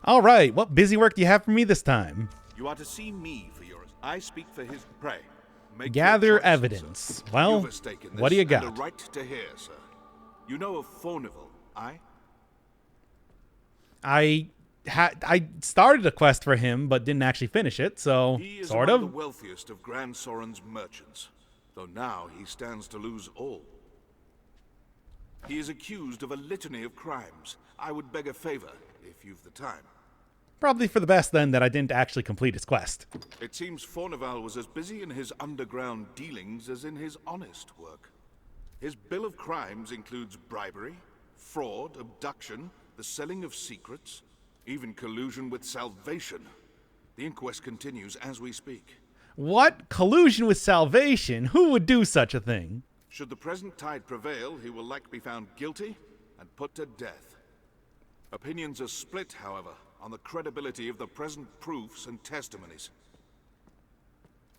All right, what busy work do you have for me this time? You are to see me for yours. I speak for his prey. Make Gather your choice, evidence. Sir. Well, You've a stake in this, what do you and got? a right to hear, sir. You know of Fornival, I started a quest for him, but didn't actually finish it, so He is sort among of. the wealthiest of Grand Soren's merchants, though now he stands to lose all. He is accused of a litany of crimes. I would beg a favor, if you've the time. Probably for the best then that I didn't actually complete his quest. It seems Fornival was as busy in his underground dealings as in his honest work. His bill of crimes includes bribery, fraud, abduction, the selling of secrets, even collusion with Salvation. The inquest continues as we speak. What? Collusion with Salvation? Who would do such a thing? Should the present tide prevail, he will likely be found guilty and put to death. Opinions are split, however, on the credibility of the present proofs and testimonies.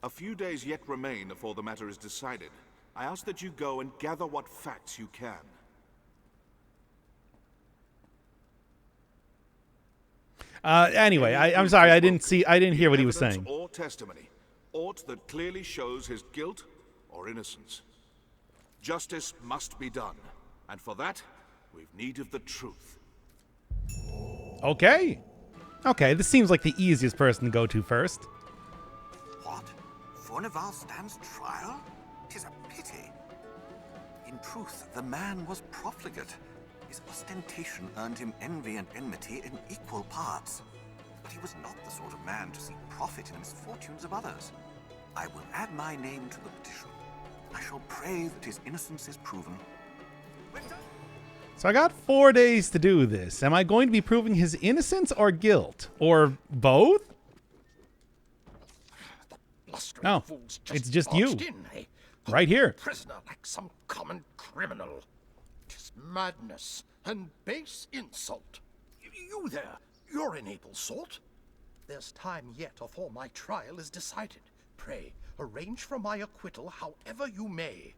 A few days yet remain before the matter is decided. I ask that you go and gather what facts you can. Anyway, I'm sorry, I didn't hear what he was Evidence saying. or testimony, aught that clearly shows his guilt or innocence. Justice must be done, and for that, we've need of the truth. Okay. Okay, this seems like the easiest person to go to first. What? Fornival stands trial? 'Tis a pity. In truth, the man was profligate. His ostentation earned him envy and enmity in equal parts. But he was not the sort of man to seek profit in the misfortunes of others. I will add my name to the petition. I shall pray that his innocence is proven. So I got 4 days to do this. Am I going to be proving his innocence or guilt? Or both? No, it's just you. Right here. Prisoner like some common criminal. 'Tis madness and base insult. You there, you're an able sort. There's time yet afore my trial is decided. Pray, arrange for my acquittal however you may.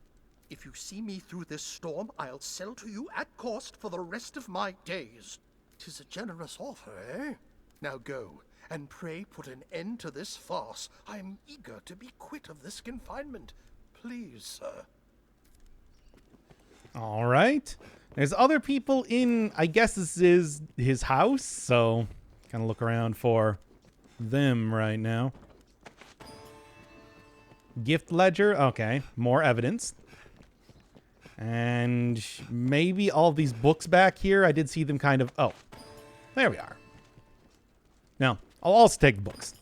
If you see me through this storm, I'll sell to you at cost for the rest of my days. 'Tis a generous offer, eh? Now go, and pray put an end to this farce. I am eager to be quit of this confinement. Please, sir. All right. There's other people in, I guess this is his house, so kind of look around for them right now. Gift ledger, okay, more evidence. And maybe all of these books back here, I did see them kind of, oh, there we are. Now, I'll also take the books.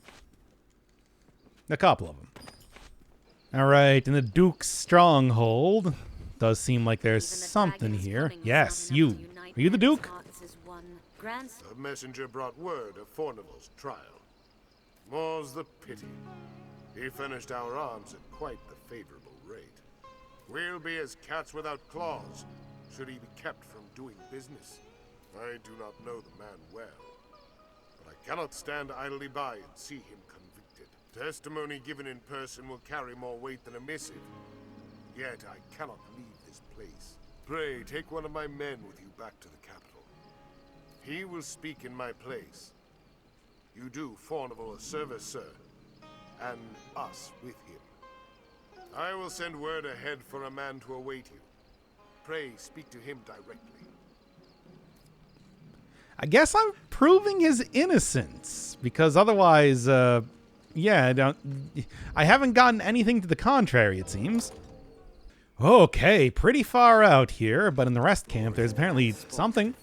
A couple of them. All right, in the Duke's stronghold. Does seem like there's something here. Yes, you. Are you the Duke? A messenger brought word of Fornival's trial. More's the pity. He furnished our arms at quite the favorable rate. We'll be as cats without claws, should he be kept from doing business. I do not know the man well, but I cannot stand idly by and see him convicted. Testimony given in person will carry more weight than a missive. Yet I cannot leave this place. Pray, take one of my men with you back to the capital. He will speak in my place. You do Fornival a service, sir, and us with him. I will send word ahead for a man to await you. Pray, speak to him directly. I guess I'm proving his innocence, because otherwise, yeah, I haven't gotten anything to the contrary, it seems. Okay, pretty far out here, but in the rest camp, there's apparently something.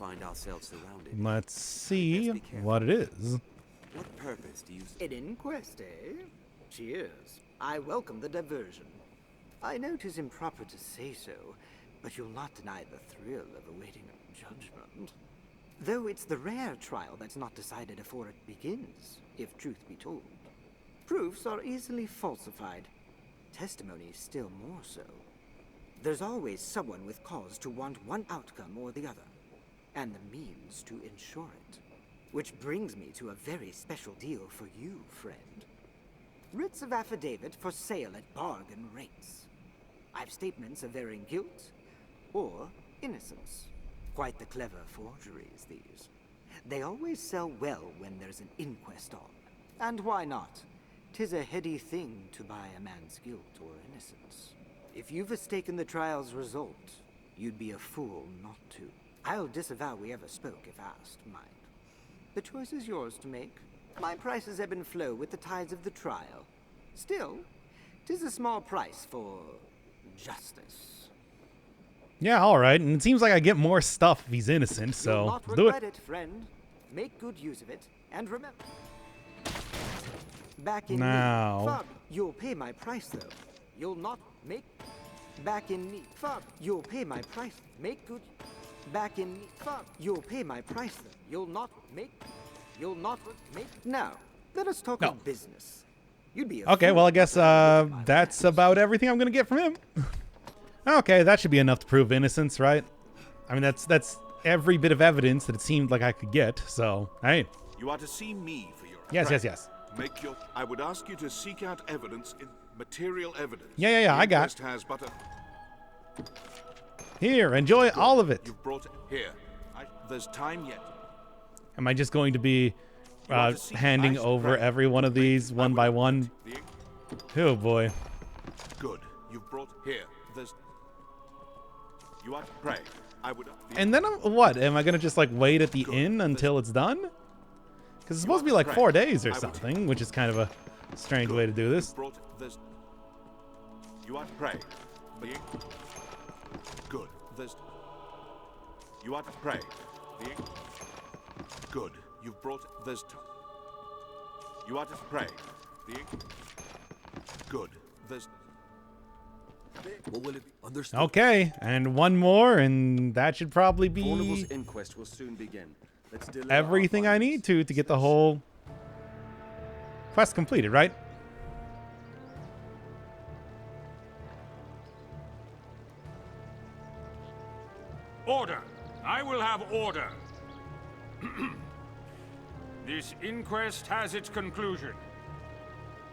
Let's see what it is. What purpose do you... An inquest, eh? Cheers. I welcome the diversion. I know 'tis improper to say so, but you'll not deny the thrill of awaiting a judgment. Though it's the rare trial that's not decided before it begins, if truth be told. Proofs are easily falsified. Testimony still more so. There's always someone with cause to want one outcome or the other, and the means to ensure it. Which brings me to a very special deal for you, friend. Writs of affidavit for sale at bargain rates. I've statements of varying guilt or innocence. Quite the clever forgeries, these. They always sell well when there's an inquest on. And why not? 'Tis a heady thing to buy a man's guilt or innocence. If you've mistaken the trial's result, you'd be a fool not to. I'll disavow we ever spoke if asked, mind. The choice is yours to make. My prices ebb and flow with the tides of the trial. Still, 'tis a small price for justice. Yeah, all right. And it seems like I get more stuff if he's innocent, You'll so not let's do regret it. it, friend. Make good use of it, and remember. Back in Now. me. Fug, you'll pay my price though. You'll not make back in me. Fug, you'll pay my price. Make good back in me. Fug, you'll pay my price though. You'll not make now. Let us talk No. of business. You'd be a Okay, fool well, I not guess to look at my that's plans. about everything I'm going to get from him. Okay, that should be enough to prove innocence, right? I mean, that's every bit of evidence that it seemed like I could get, so, hey. You are to see me for your Yes, right. yes, yes. Make your. I would ask you to seek out evidence in material evidence. Yeah, The I got. inquest has but a. Here, enjoy all of it. You've brought here. There's time yet. Am I just going to be You are to seek handing ice over bread. every one of these one by one? Oh, boy. Good. You've brought here. There's. You are to pray. I would. And then what? Am I going to just, like, wait at the Good. inn until it's done? Because it's supposed to be, like, 4 days or something, which is kind of a strange way to do this. Brought there's. You are to pray. The good. There's. You are to pray. The good. You've brought there's. You are to pray. The good. There's. What will it be? Understood. Okay, and one more, and that should probably Fornival's be inquest will soon begin. Let's delay our everything I findings. need to get the whole quest completed, right? Order! I will have order! This inquest has its conclusion.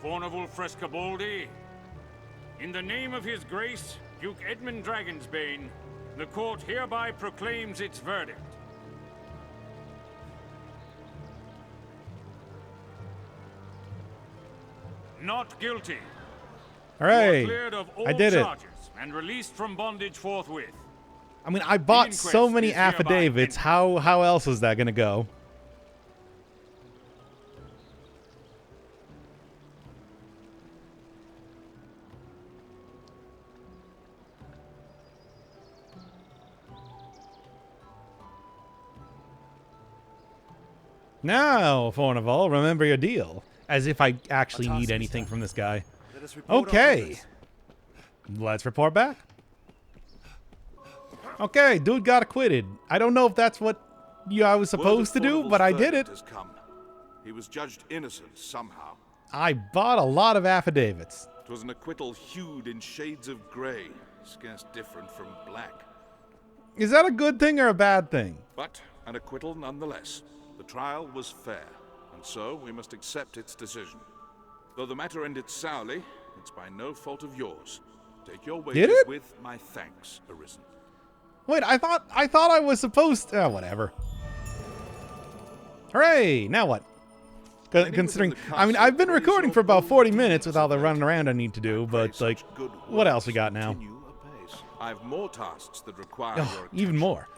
Fornival Frescobaldi, in the name of His Grace, Duke Edmund Dragonsbane, the court hereby proclaims its verdict. Not guilty. All You are right, cleared of all I did it. charges and released from bondage forthwith. I mean, I bought so inquest many is hereby affidavits. ended. How else is that gonna go? Now, Fornival, remember your deal. As if I actually need anything from this guy. Let us report our Okay. progress. Let's report back. Okay, dude got acquitted. I don't know if that's what I was supposed to do, but I did it. Has come. He was judged innocent somehow. I bought a lot of affidavits. 'Twas an acquittal hued in shades of grey, scarce different from black. Is that a good thing or a bad thing? But an acquittal nonetheless. The trial was fair, and so we must accept its decision. Though the matter ended sourly, it's by no fault of yours. Take your wages Did it? with my thanks, Arisen. Wait, I thought I was supposed to. Oh, whatever. Hooray! Now what? Considering, I mean, I've been recording for about 40 minutes with all the running around I need to do, but like, what else we got now? Continue apace. I've more tasks that require Oh, your attention. even more.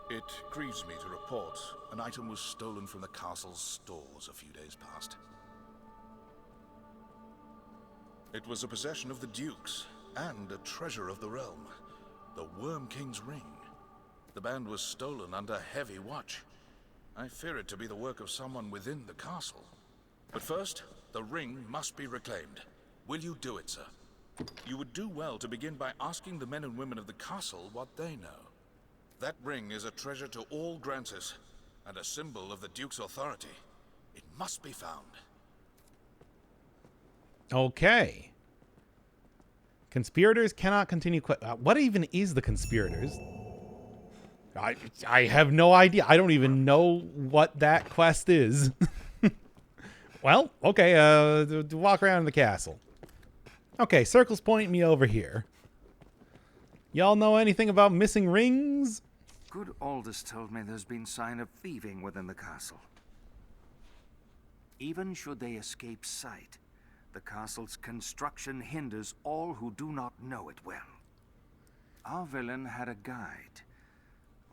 It grieves me to report an item was stolen from the castle's stores a few days past. It was a possession of the Duke's and a treasure of the realm, the Worm King's ring. The band was stolen under heavy watch. I fear it to be the work of someone within the castle. But first, the ring must be reclaimed. Will you do it, sir? You would do well to begin by asking the men and women of the castle what they know. That ring is a treasure to all Grancis, and a symbol of the Duke's authority. It must be found. Okay. Conspirators cannot continue. What even is the conspirators? I have no idea. I don't even know what that quest is. Well, okay. Walk around the castle. Okay, circles point me over here. Y'all know anything about missing rings? Good Aldous told me there's been sign of thieving within the castle. Even should they escape sight, the castle's construction hinders all who do not know it well. Our villain had a guide,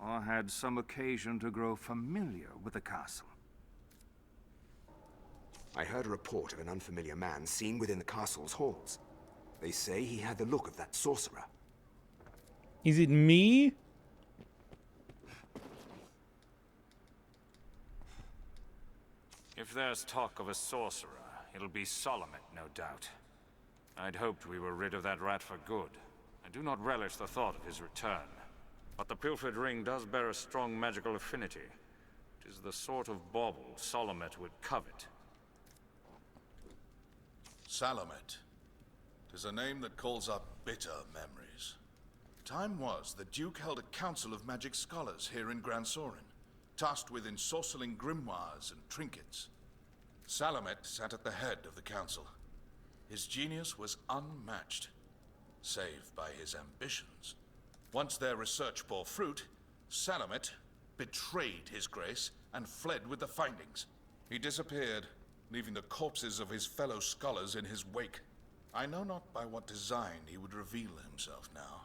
or had some occasion to grow familiar with the castle. I heard a report of an unfamiliar man seen within the castle's halls. They say he had the look of that sorcerer. Is it me? If there's talk of a sorcerer, it'll be Solomon, no doubt. I'd hoped we were rid of that rat for good. I do not relish the thought of his return. But the pilfered ring does bear a strong magical affinity. It is the sort of bauble Solomon would covet. Salamet. Tis a name that calls up bitter memories. Time was the Duke held a council of magic scholars here in Gran Soren, tasked with ensorceling grimoires and trinkets. Salamet sat at the head of the council. His genius was unmatched, save by his ambitions. Once their research bore fruit, Salamet betrayed his grace and fled with the findings. He disappeared, leaving the corpses of his fellow scholars in his wake. I know not by what design he would reveal himself now.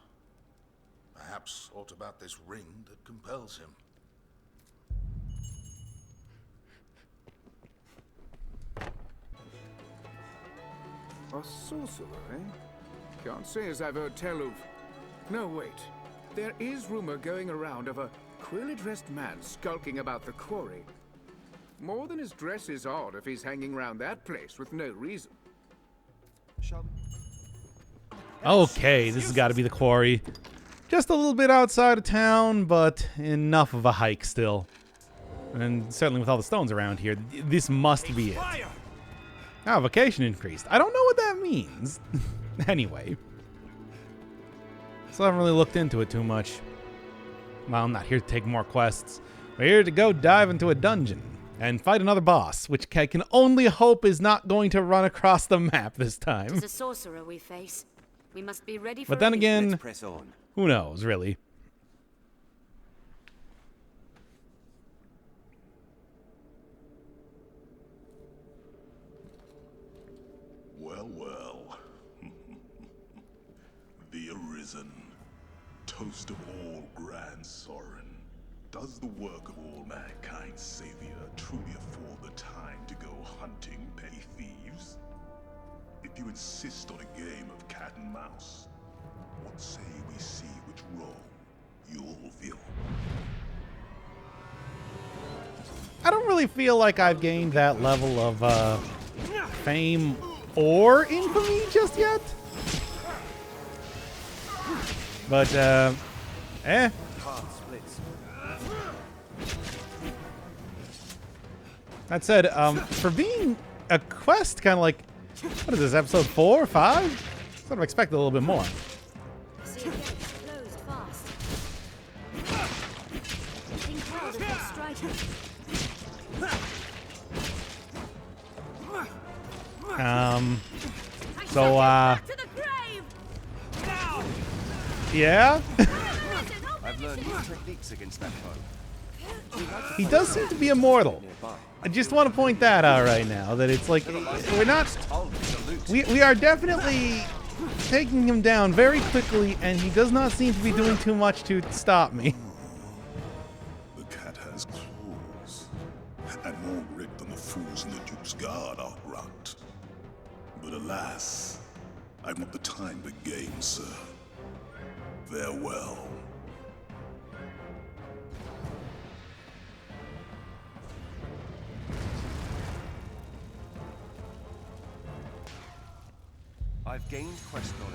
Perhaps aught about this ring that compels him. A sorcerer, eh? Can't say as I've heard tell of... No, wait. There is rumor going around of a queerly-dressed man skulking about the quarry. More than his dress is odd if he's hanging around that place with no reason. Okay, this has got to be the quarry. Just a little bit outside of town, but enough of a hike still. And certainly with all the stones around here, this must be it. Ah, vacation increased. I don't know what that means. Anyway. Still haven't really looked into it too much. Well, I'm not here to take more quests. We're here to go dive into a dungeon and fight another boss, which I can only hope is not going to run across the map this time. It's a sorcerer we face. We must be ready for But then again, Let's press on. who knows, really? Well, well. The Arisen, toast of all Gran Soren. Does the work of all mankind's savior truly afford the time to go hunting pay thieves? If you insist on a game of cat and mouse, what say we see which role you'll fill? I don't really feel like I've gained that level of fame or infamy just yet. But, eh. That said, for being a quest, kind of like, what is this, episode 4 or 5? Sort of expected a little bit more. See it closed fast. Think hard of that striker. So, yeah? I've learned new techniques against that foe. He does seem to be immortal. I just want to point that out right now, that it's like, we're not... We are definitely taking him down very quickly, and he does not seem to be doing too much to stop me. The cat has claws, and more grit than the fools in the Duke's Guard are grunt. But alas, I've not the time to game, sir. Farewell. I've gained quest knowledge.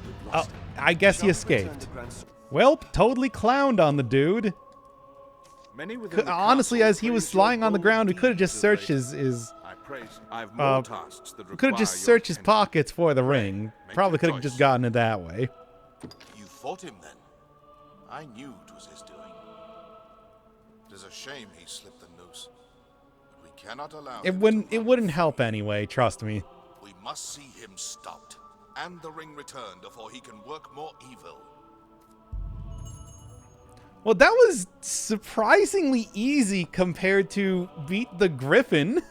We've Oh, lost it. I guess he escaped. Well, totally clowned on the dude. Honestly, as he was lying on the ground, we could have just searched his could have just searched his pockets for the ring. Probably could have just gotten it that way. You fought him then? I knew it was his doing. It is a shame he slipped the noose. But we cannot allow It wouldn't help anyway, trust me. We must see him stopped, and the ring returned before he can work more evil. Well, that was surprisingly easy compared to beat the Griffin.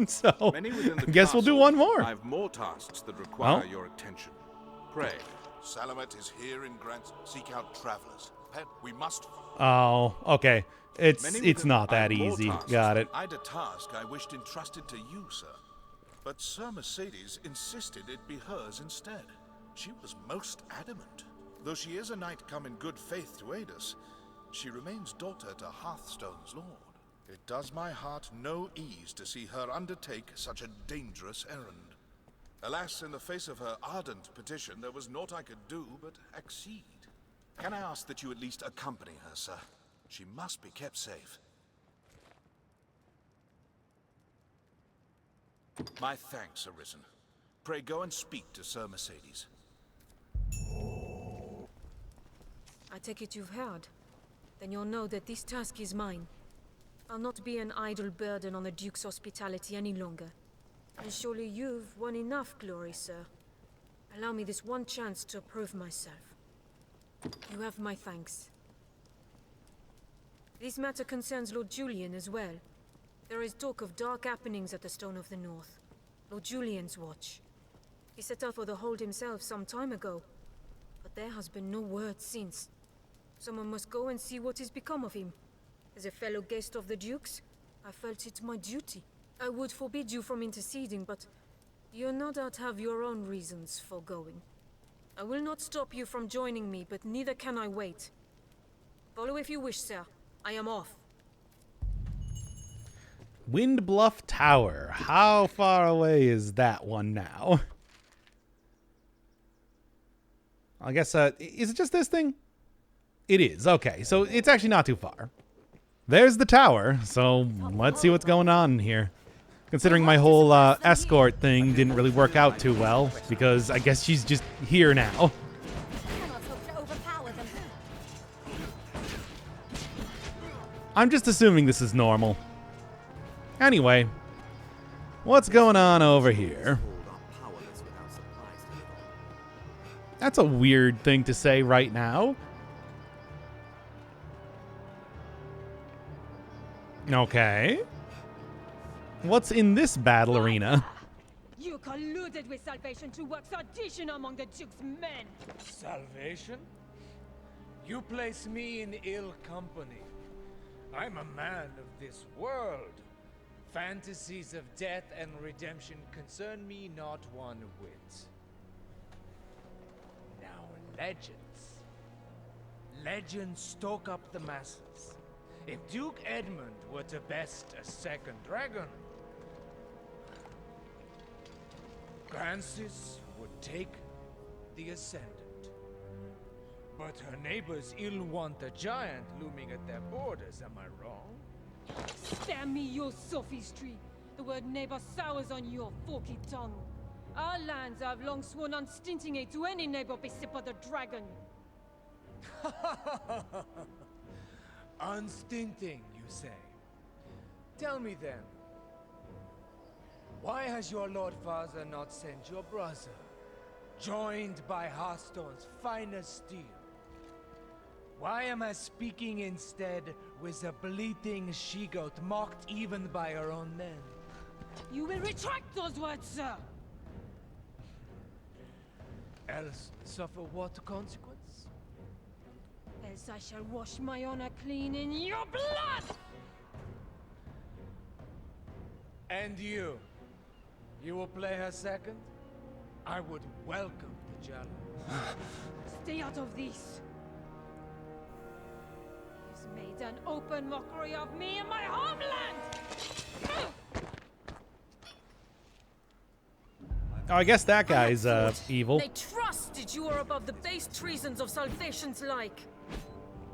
So, Many within the I guess we'll do castle one more. I have more tasks that require Oh. your attention. Pray, Salamet is here in Grants. Seek out travelers. Pen, we must. Oh, okay. It's Many not I that have more easy. tasks. Got it. I'd a task I wished entrusted to you, sir. But Sir Mercedes insisted it be hers instead. She was most adamant. Though she is a knight come in good faith to aid us, she remains daughter to Hearthstone's lord. It does my heart no ease to see her undertake such a dangerous errand. Alas, in the face of her ardent petition, there was naught I could do but accede. Can I ask that you at least accompany her, sir? She must be kept safe. My thanks, Arisen. Pray go and speak to Sir Mercedes. I take it you've heard. Then you'll know that this task is mine. I'll not be an idle burden on the Duke's hospitality any longer. And surely you've won enough glory, sir. Allow me this one chance to prove myself. You have my thanks. This matter concerns Lord Julian as well. There is talk of dark happenings at the Stone of the North. Lord Julian's watch. He set out for the hold himself some time ago, but there has been no word since. Someone must go and see what has become of him. As a fellow guest of the Duke's, I felt it my duty. I would forbid you from interceding, but you no doubt have your own reasons for going. I will not stop you from joining me, but neither can I wait. Follow if you wish, sir. I am off. Wind Bluff Tower. How far away is that one now? I guess, is it just this thing? It is. Okay, so it's actually not too far. There's the tower, so let's see what's going on here. Considering my whole escort thing didn't really work out too well, because I guess she's just here now. I'm just assuming this is normal. Anyway, what's going on over here? That's a weird thing to say right now. Okay. What's in this battle arena? You colluded with Salvation to work sedition among the Duke's men. Salvation? You place me in ill company. I'm a man of this world. Fantasies of death and redemption concern me not one whit. Now, legends. Legends stoke up the masses. If Duke Edmund were to best a second dragon, Francis would take the ascendant. But her neighbors ill want a giant looming at their borders, am I wrong? Spare me your sophistry. The word neighbor sours on your forky tongue. Our lands have long sworn unstinting aid to any neighbor beset by the dragon. Unstinting, you say? Tell me then, why has your Lord Father not sent your brother, joined by Hearthstone's finest steel? Why am I speaking instead with a bleating she-goat mocked even by her own men? You will retract those words, sir! Else suffer what consequence? Else I shall wash my honor clean in your blood! And you? You will play her second? I would welcome the challenge. Stay out of this! He's made an open mockery of me and my homeland! Oh, I guess that guy's evil. They trusted you were above the base treasons of Salvation's like.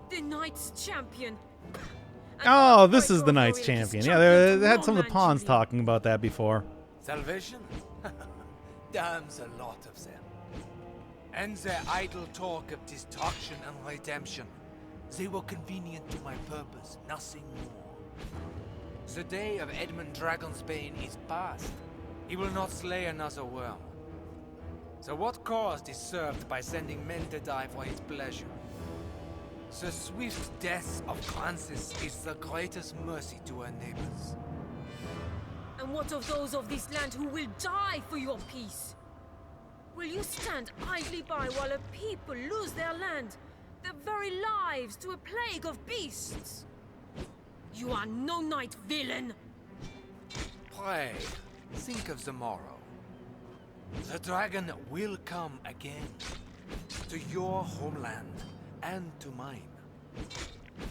The Knight's champion. Oh, this is the Knights champion. Yeah, they had some of the pawns talking about that before. Salvation? Damns a lot of them. And their idle talk of destruction and redemption. They were convenient to my purpose, nothing more. The day of Edmund Dragonsbane is past. He will not slay another worm. So what cause is served by sending men to die for his pleasure? The swift death of Francis is the greatest mercy to her neighbors. And what of those of this land who will die for your peace? Will you stand idly by while a people lose their land, their very lives to a plague of beasts? You are no knight, villain! Pray, think of the morrow. The dragon will come again, to your homeland and to mine.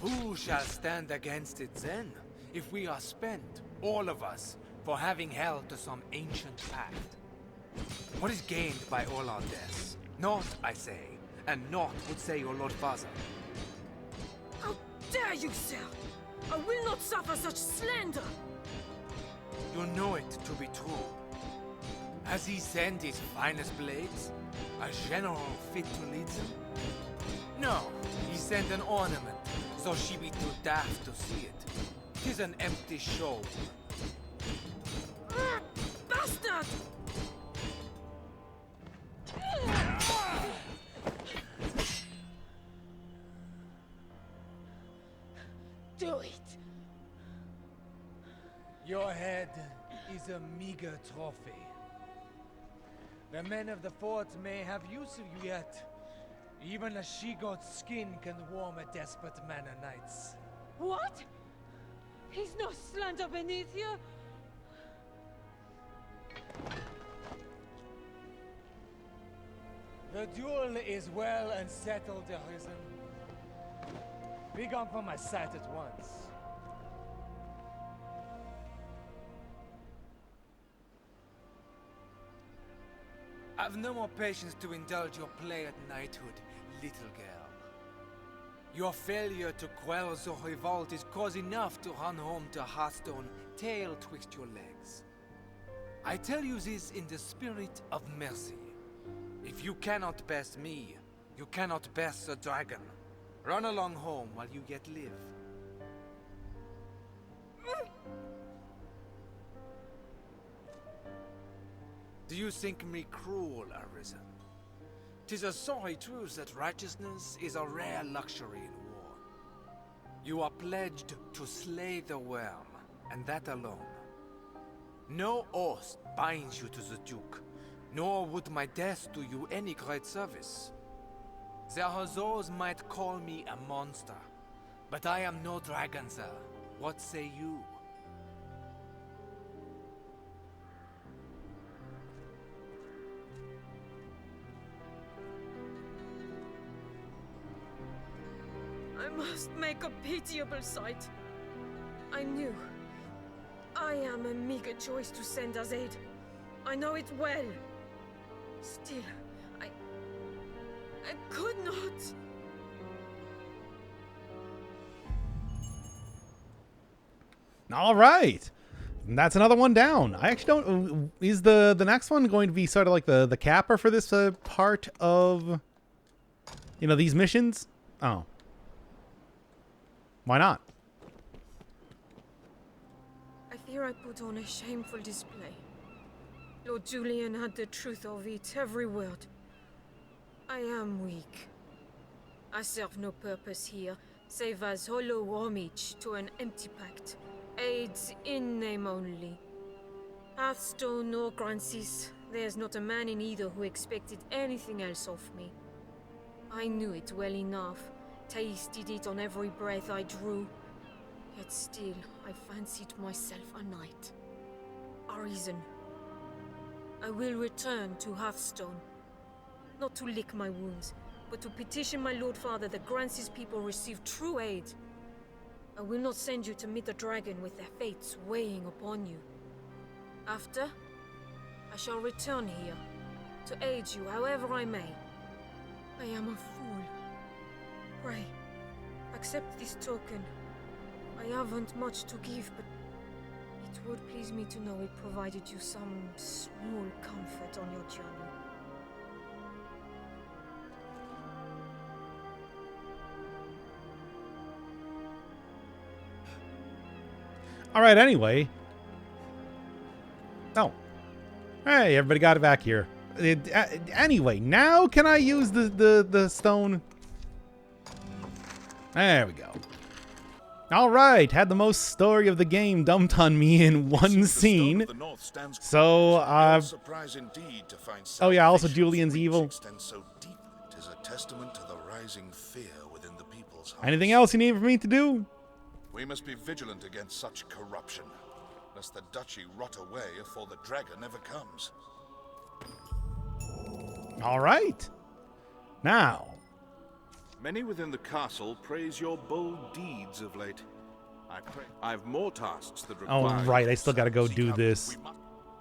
Who shall stand against it then, if we are spent, all of us, for having held to some ancient pact? What is gained by all our deaths? Naught, I say, and naught would say your lord father. How dare you, sir! I will not suffer such slander! You know it to be true. Has he sent his finest blades? A general fit to lead them? No, he sent an ornament, so she be too daft to see it. 'Tis an empty show. Bastard! Do it! Your head is a meager trophy. The men of the fort may have use of you yet. Even a she-goat's skin can warm a desperate man of nights. What? He's no slander beneath you? The duel is well and settled, Arisen. Be gone from my sight at once. I've no more patience to indulge your play at knighthood, little girl. Your failure to quell the revolt is cause enough to run home to Hearthstone, tail twixt your legs. I tell you this in the spirit of mercy. If you cannot best me, you cannot best the dragon. Run along home while you yet live. Do you think me cruel, Arisen? 'Tis a sorry truth that righteousness is a rare luxury in war. You are pledged to slay the worm, and that alone. No oath binds you to the Duke, nor would my death do you any great service. There are those might call me a monster, but I am no dragon, sir. What say you? I must make a pitiable sight. I knew. I am a meager choice to send as aid. I know it well. Still, I could not. All right. And that's another one down. I actually don't... Is the next one going to be sort of like the capper for this part of, you know, these missions? Oh. Why not? I fear I put on a shameful display. Lord Julian had the truth of it, every word. I am weak. I serve no purpose here, save as hollow homage to an empty pact. Aids in name only. Hearthstone or Grancis, there's not a man in either who expected anything else of me. I knew it well enough, tasted it on every breath I drew. Yet still, I fancied myself a knight. Arisen. I will return to Hearthstone. Not to lick my wounds, but to petition my Lord Father that Grancis people receive true aid. I will not send you to meet the dragon with their fates weighing upon you. After, I shall return here, to aid you however I may. I am a fool. Pray, accept this token. I haven't much to give, but it would please me to know it provided you some small comfort on your journey. All right, anyway. Oh. Hey, everybody got it back here. Anyway, now can I use the stone? There we go. All right, had the most story of the game dumped on me in one scene. So, oh yeah, also Julian's evil. Anything else you need for me to do? We must be vigilant against such corruption, lest the duchy rot away afore the dragon ever comes. All right. Now. Many within the castle praise your bold deeds of late. I've more tasks that require... Oh, right, I still gotta go do this.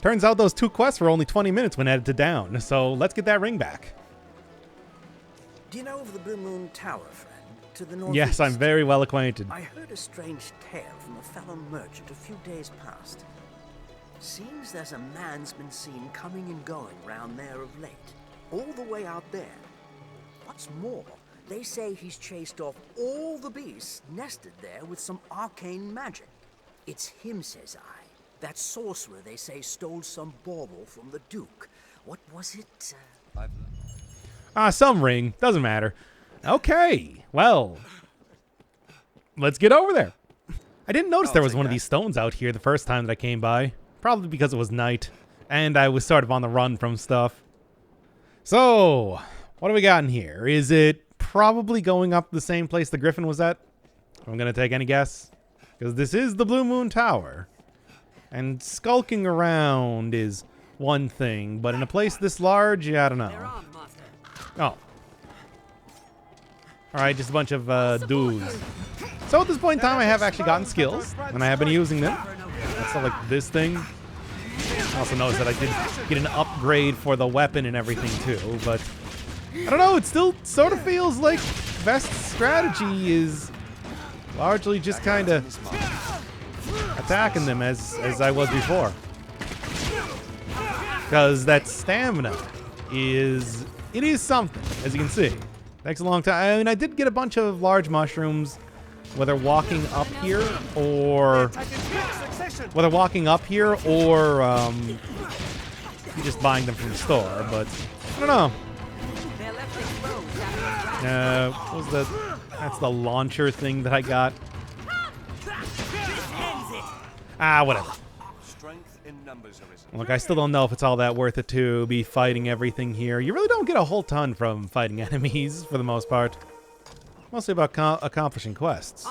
Turns out those 2 quests were only 20 minutes when edited down, so let's get that ring back. Do you know of the Blue Moon Tower, friend? To the northeast? Yes, I'm very well acquainted. I heard a strange tale from a fellow merchant a few days past. Seems there's a man's been seen coming and going round there of late, all the way out there. What's more, they say he's chased off all the beasts nested there with some arcane magic. It's him, says I. That sorcerer, they say, stole some bauble from the Duke. What was it? Some ring. Doesn't matter. Okay, well, let's get over there. I didn't notice there was one of these stones out here the first time that I came by. Probably because it was night, and I was sort of on the run from stuff. So, what do we got in here? Is it probably going up the same place the Griffin was at? I'm going to take any guess. Because this is the Blue Moon Tower. And skulking around is one thing, but in a place this large, yeah, I don't know. Oh. Alright, just a bunch of dudes. So at this point in time, I have actually gotten skills, and I have been using them. Stuff like this thing. I also noticed that I did get an upgrade for the weapon and everything too, but I don't know, it still sort of feels like Vest's strategy is largely just kind of attacking them as I was before. Because that stamina is something, as you can see. Takes a long time. I mean, I did get a bunch of large mushrooms, whether walking up here or just buying them from the store, but I don't know. What was that's the launcher thing that I got. Whatever. Look, I still don't know if it's all that worth it to be fighting everything here. You really don't get a whole ton from fighting enemies, for the most part. Mostly about accomplishing quests.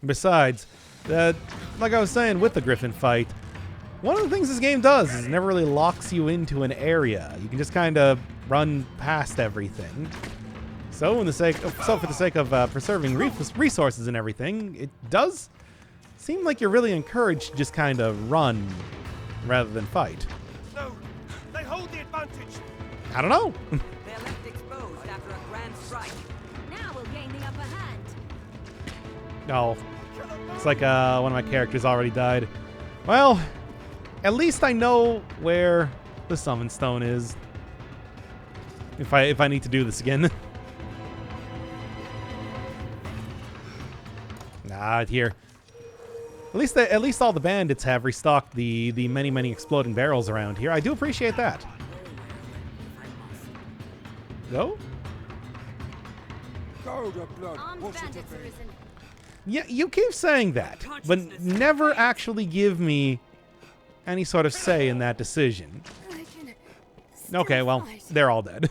Besides, like I was saying with the Griffin fight, one of the things this game does is it never really locks you into an area. You can just kind of run past everything. So, for the sake of preserving resources and everything, it does seem like you're really encouraged to just kind of run rather than fight. No, they hold the advantage. I don't know. They're left exposed after a grand strike. Now we'll gain the upper hand. No. It's like one of my characters already died. Well, at least I know where the summon stone is. If I need to do this again. Here. At least all the bandits have restocked the many exploding barrels around here. I do appreciate that. Go? Yeah, you keep saying that, but never actually give me any sort of say in that decision. Okay, well, they're all dead.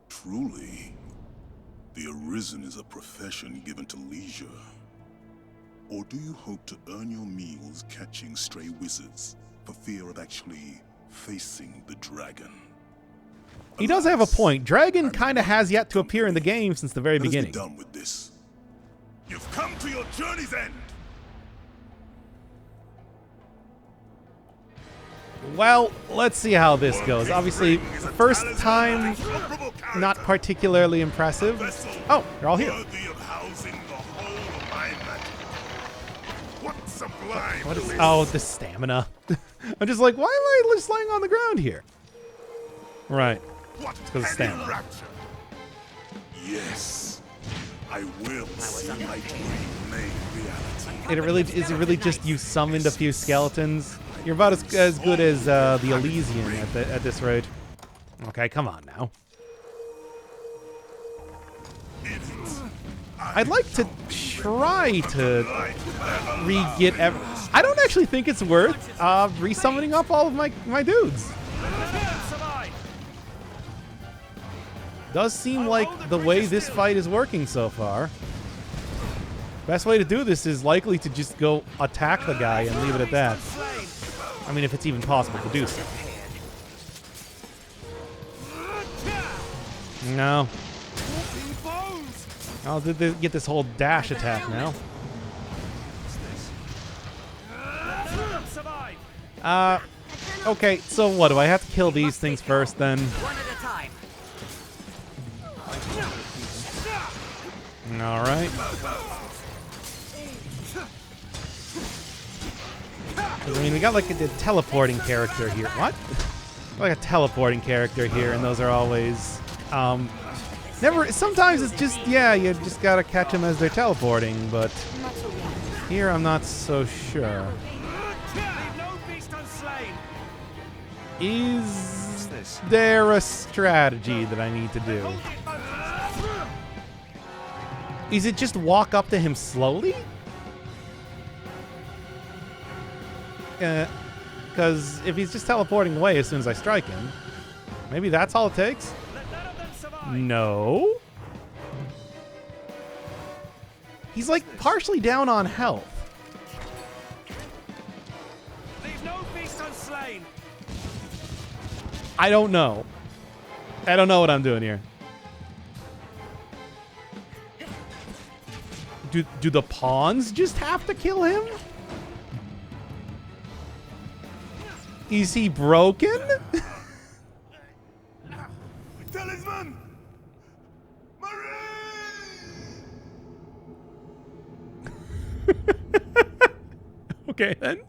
Truly, the Arisen is a profession given to leisure. Or do you hope to earn your meals catching stray wizards for fear of actually facing the dragon? He does have a point. Dragon kind of has yet to appear in the game since the very beginning. Let's get done with this. You've come to your journey's end. Well, let's see how this goes. Obviously, first time, not particularly impressive. Oh, they're all here. What is, oh, the stamina. I'm just like, why am I just laying on the ground here? Right. It's because of stamina. Yes, I will see my dream made reality. Is it really just you summoned a few skeletons? You're about as good as the Elysian at this rate. Okay, come on now. I'd like to try to re-get... I don't actually think it's worth resummoning up all of my dudes. Does seem like the way this fight is working so far. Best way to do this is likely to just go attack the guy and leave it at that. I mean, if it's even possible to do so. No. I'll get this whole dash attack now. Okay, so what? Do I have to kill these things first then? One at a time. Alright. I mean, we got like a teleporting character here. What? Like a teleporting character here, and those are always... never... Sometimes it's just, yeah, you just gotta catch them as they're teleporting, but... Here I'm not so sure. Is there a strategy that I need to do? Is it just walk up to him slowly? Because if he's just teleporting away as soon as I strike him, maybe that's all it takes? No. He's like partially down on health. Leave no beast unslain. I don't know. I don't know what I'm doing here. Do the pawns just have to kill him? Is he broken? Talisman! Okay, then.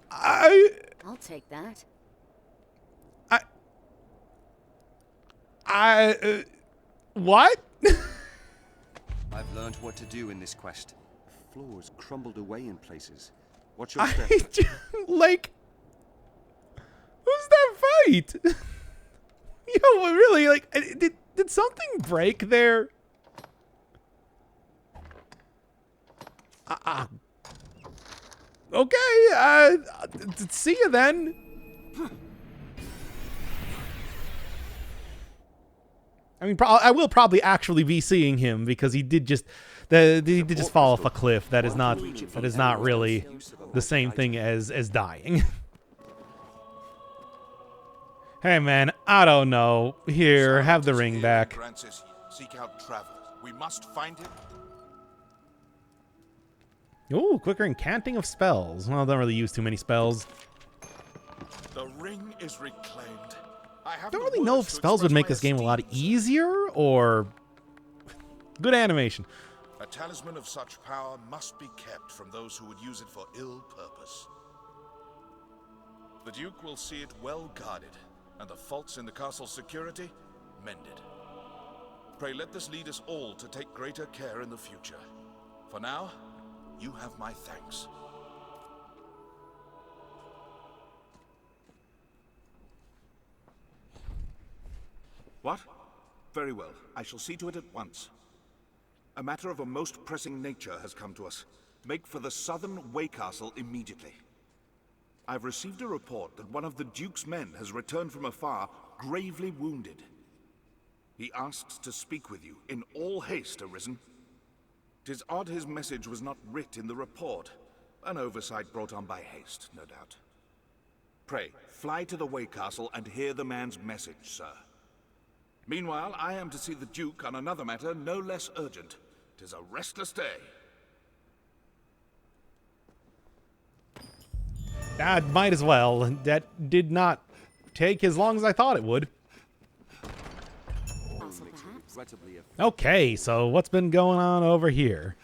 I'll take that. What? I've learned what to do in this quest. Floors crumbled away in places. Watch your step. Like, who's that fight? Yo, really? Like, did something break there? Okay. See you then. I mean, I will probably actually be seeing him because he did just fall off a cliff. That is not really the same thing as dying. Hey man, I don't know. Here, have the ring back. Francis, seek out travel. We must find him. Ooh, quicker incanting of spells. Well, don't really use too many spells. The ring is reclaimed. I Don't really know if spells would make this game a lot easier or good animation. A talisman of such power must be kept from those who would use it for ill purpose. The Duke will see it well guarded, and the faults in the castle's security mended. Pray let this lead us all to take greater care in the future. For now, you have my thanks. What? Very well. I shall see to it at once. A matter of a most pressing nature has come to us. Make for the southern Way Castle immediately. I've received a report that one of the Duke's men has returned from afar, gravely wounded. He asks to speak with you, in all haste, Arisen. 'Tis odd his message was not writ in the report. An oversight brought on by haste, no doubt. Pray, fly to the Way Castle and hear the man's message, sir. Meanwhile, I am to see the Duke on another matter no less urgent. 'Tis a restless day. Might as well. That did not take as long as I thought it would. Okay, so what's been going on over here?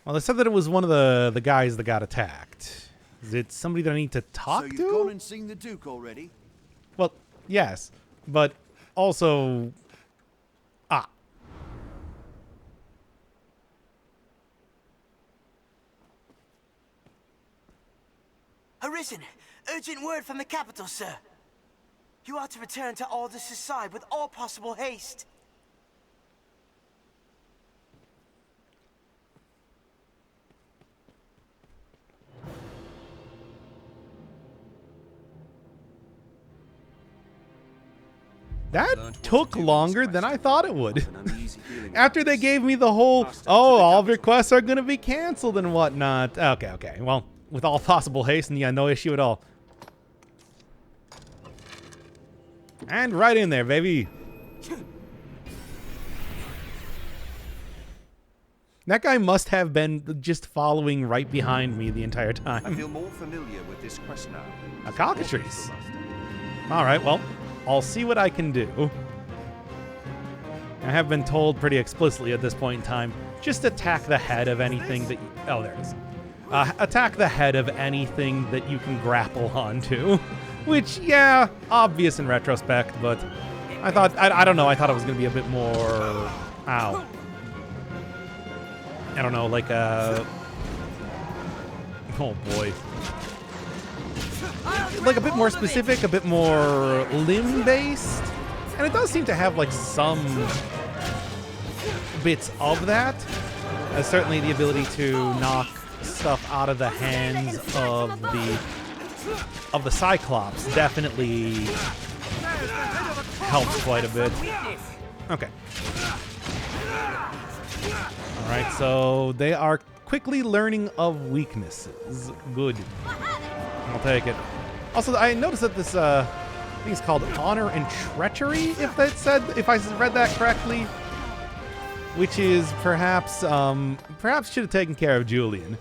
Well, they said that it was one of the guys that got attacked. Is it somebody that I need to talk to? So you've gone and seen the Duke already? Well, yes, but also... Arisen! Urgent word from the capital, sir. You are to return to Aldous' side with all possible haste. That took longer than I thought it would. After they gave me the whole, oh, all of your quests are going to be canceled and whatnot. Okay. Well, with all possible haste, and yeah, no issue at all. And right in there, baby. That guy must have been just following right behind me the entire time. I feel more familiar with this quest now. A cockatrice. All right, well, I'll see what I can do. I have been told pretty explicitly at this point in time, just attack the head of anything that... Oh, there it is. Attack the head of anything that you can grapple onto. Which, yeah, obvious in retrospect, but I thought... I don't know, I thought it was going to be a bit more... Ow. I don't know, like a... Oh, boy. Like a bit more specific, a bit more limb-based. And it does seem to have, like, some bits of that. Certainly the ability to knock stuff out of the hands of the Cyclops definitely helps quite a bit. Okay. Alright, so they are quickly learning of weaknesses. Good. I'll take it. Also, I noticed that this, I think it's called Honor and Treachery, if I read that correctly. Which is perhaps should have taken care of Julian.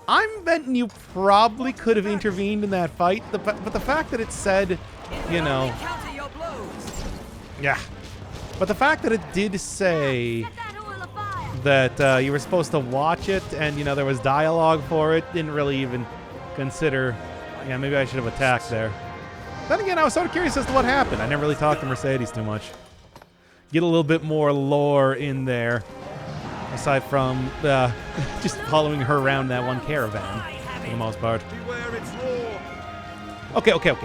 I'm betting you probably could have intervened in that fight, but the fact that it said, you know... Yeah. But the fact that it did say that you were supposed to watch it and, you know, there was dialogue for it, didn't really even consider... Yeah, maybe I should have attacked there. Then again, I was sort of curious as to what happened. I never really talked to Mercedes too much. Get a little bit more lore in there, aside from just following her around that one caravan, for the most part. Okay.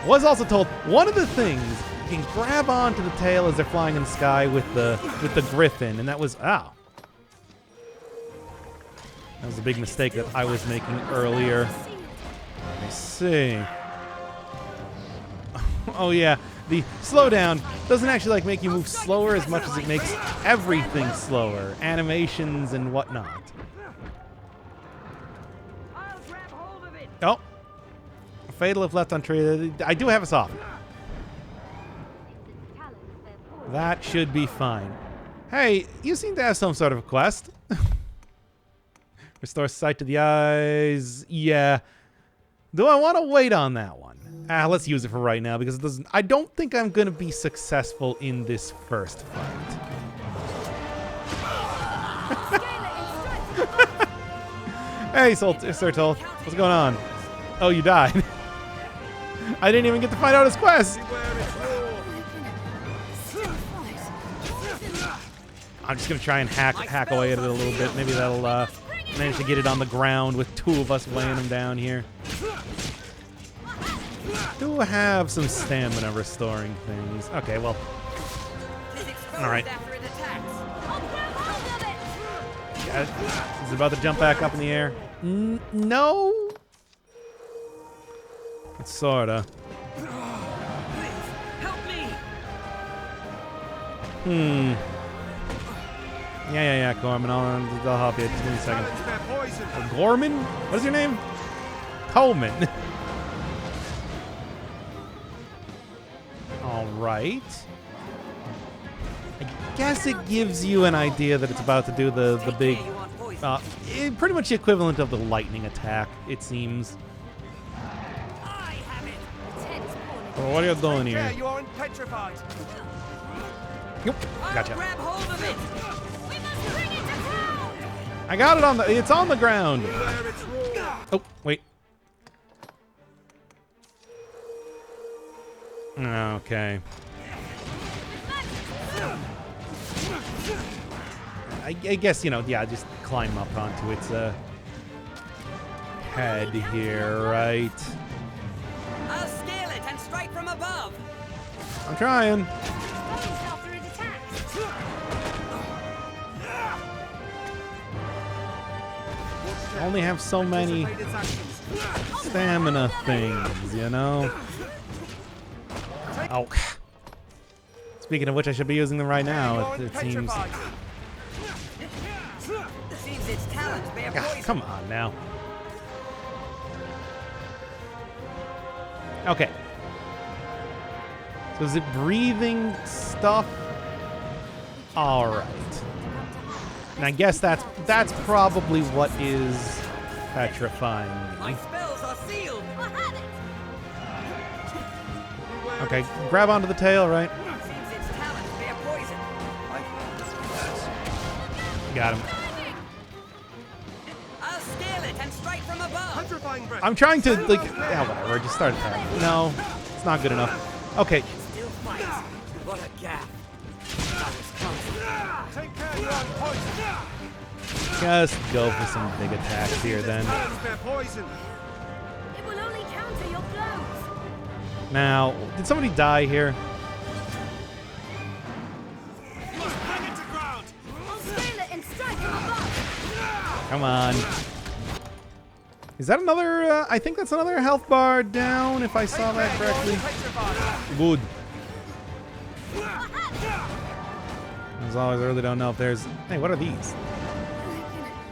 Was also told one of the things you can grab onto the tail as they're flying in the sky with the griffin, and that was that was a big mistake that I was making earlier. Let me see. Oh yeah, the slowdown doesn't actually like make you move slower as much as it makes everything slower, animations and whatnot. Oh, fatal if left untreated. I do have a soften. That should be fine. Hey, you seem to have some sort of a quest. Restore sight to the eyes. Yeah. Do I want to wait on that one? Let's use it for right now because it doesn't. I don't think I'm going to be successful in this first fight. Hey, Sir Toll. What's going on? Oh, you died. I didn't even get to find out his quest. I'm just going to try and hack away at it a little bit. Maybe that'll manage to get it on the ground with two of us weighing him down here. Do have some stamina restoring things. Okay, well. Alright. Is it about to jump back up in the air? No? It's sorta. Yeah, Gorman. I'll help you. Just give me a second. Gorman? What is your name? Coleman. All right. I guess it gives you an idea that it's about to do the big, pretty much the equivalent of the lightning attack, it seems. Well, what are you doing here? You aren't petrified. Yep, gotcha. I got it on the. It's on the ground. Oh, wait. Okay. I guess, you know, yeah, just climb up onto its head here, right? I'll scale it and strike from above. I'm trying. I only have so many stamina things, you know? Oh. Speaking of which, I should be using them right now, it seems. Seems its talents bear poison. Come on now. Okay. So is it breathing stuff? All right. And I guess that's probably what is petrifying My me. spells are sealed. Okay, grab onto the tail, right? Seems its talents bear poison. Got him. I'll scale it and strike from above. Petrifying breath. I'm trying to, like, yeah, whatever, just start attacking. No, it's not good enough. Okay. Still fights. What a gap. Take care, you're on poison. Just go for some big attacks here then. Bear poison. It will only counter your blows. Now, did somebody die here? Bring it to ground. I'll scale it and strike from above. Come on. Is that another, I think that's another health bar down, if I saw that correctly. Good. As always, I really don't know if there's... Hey, what are these?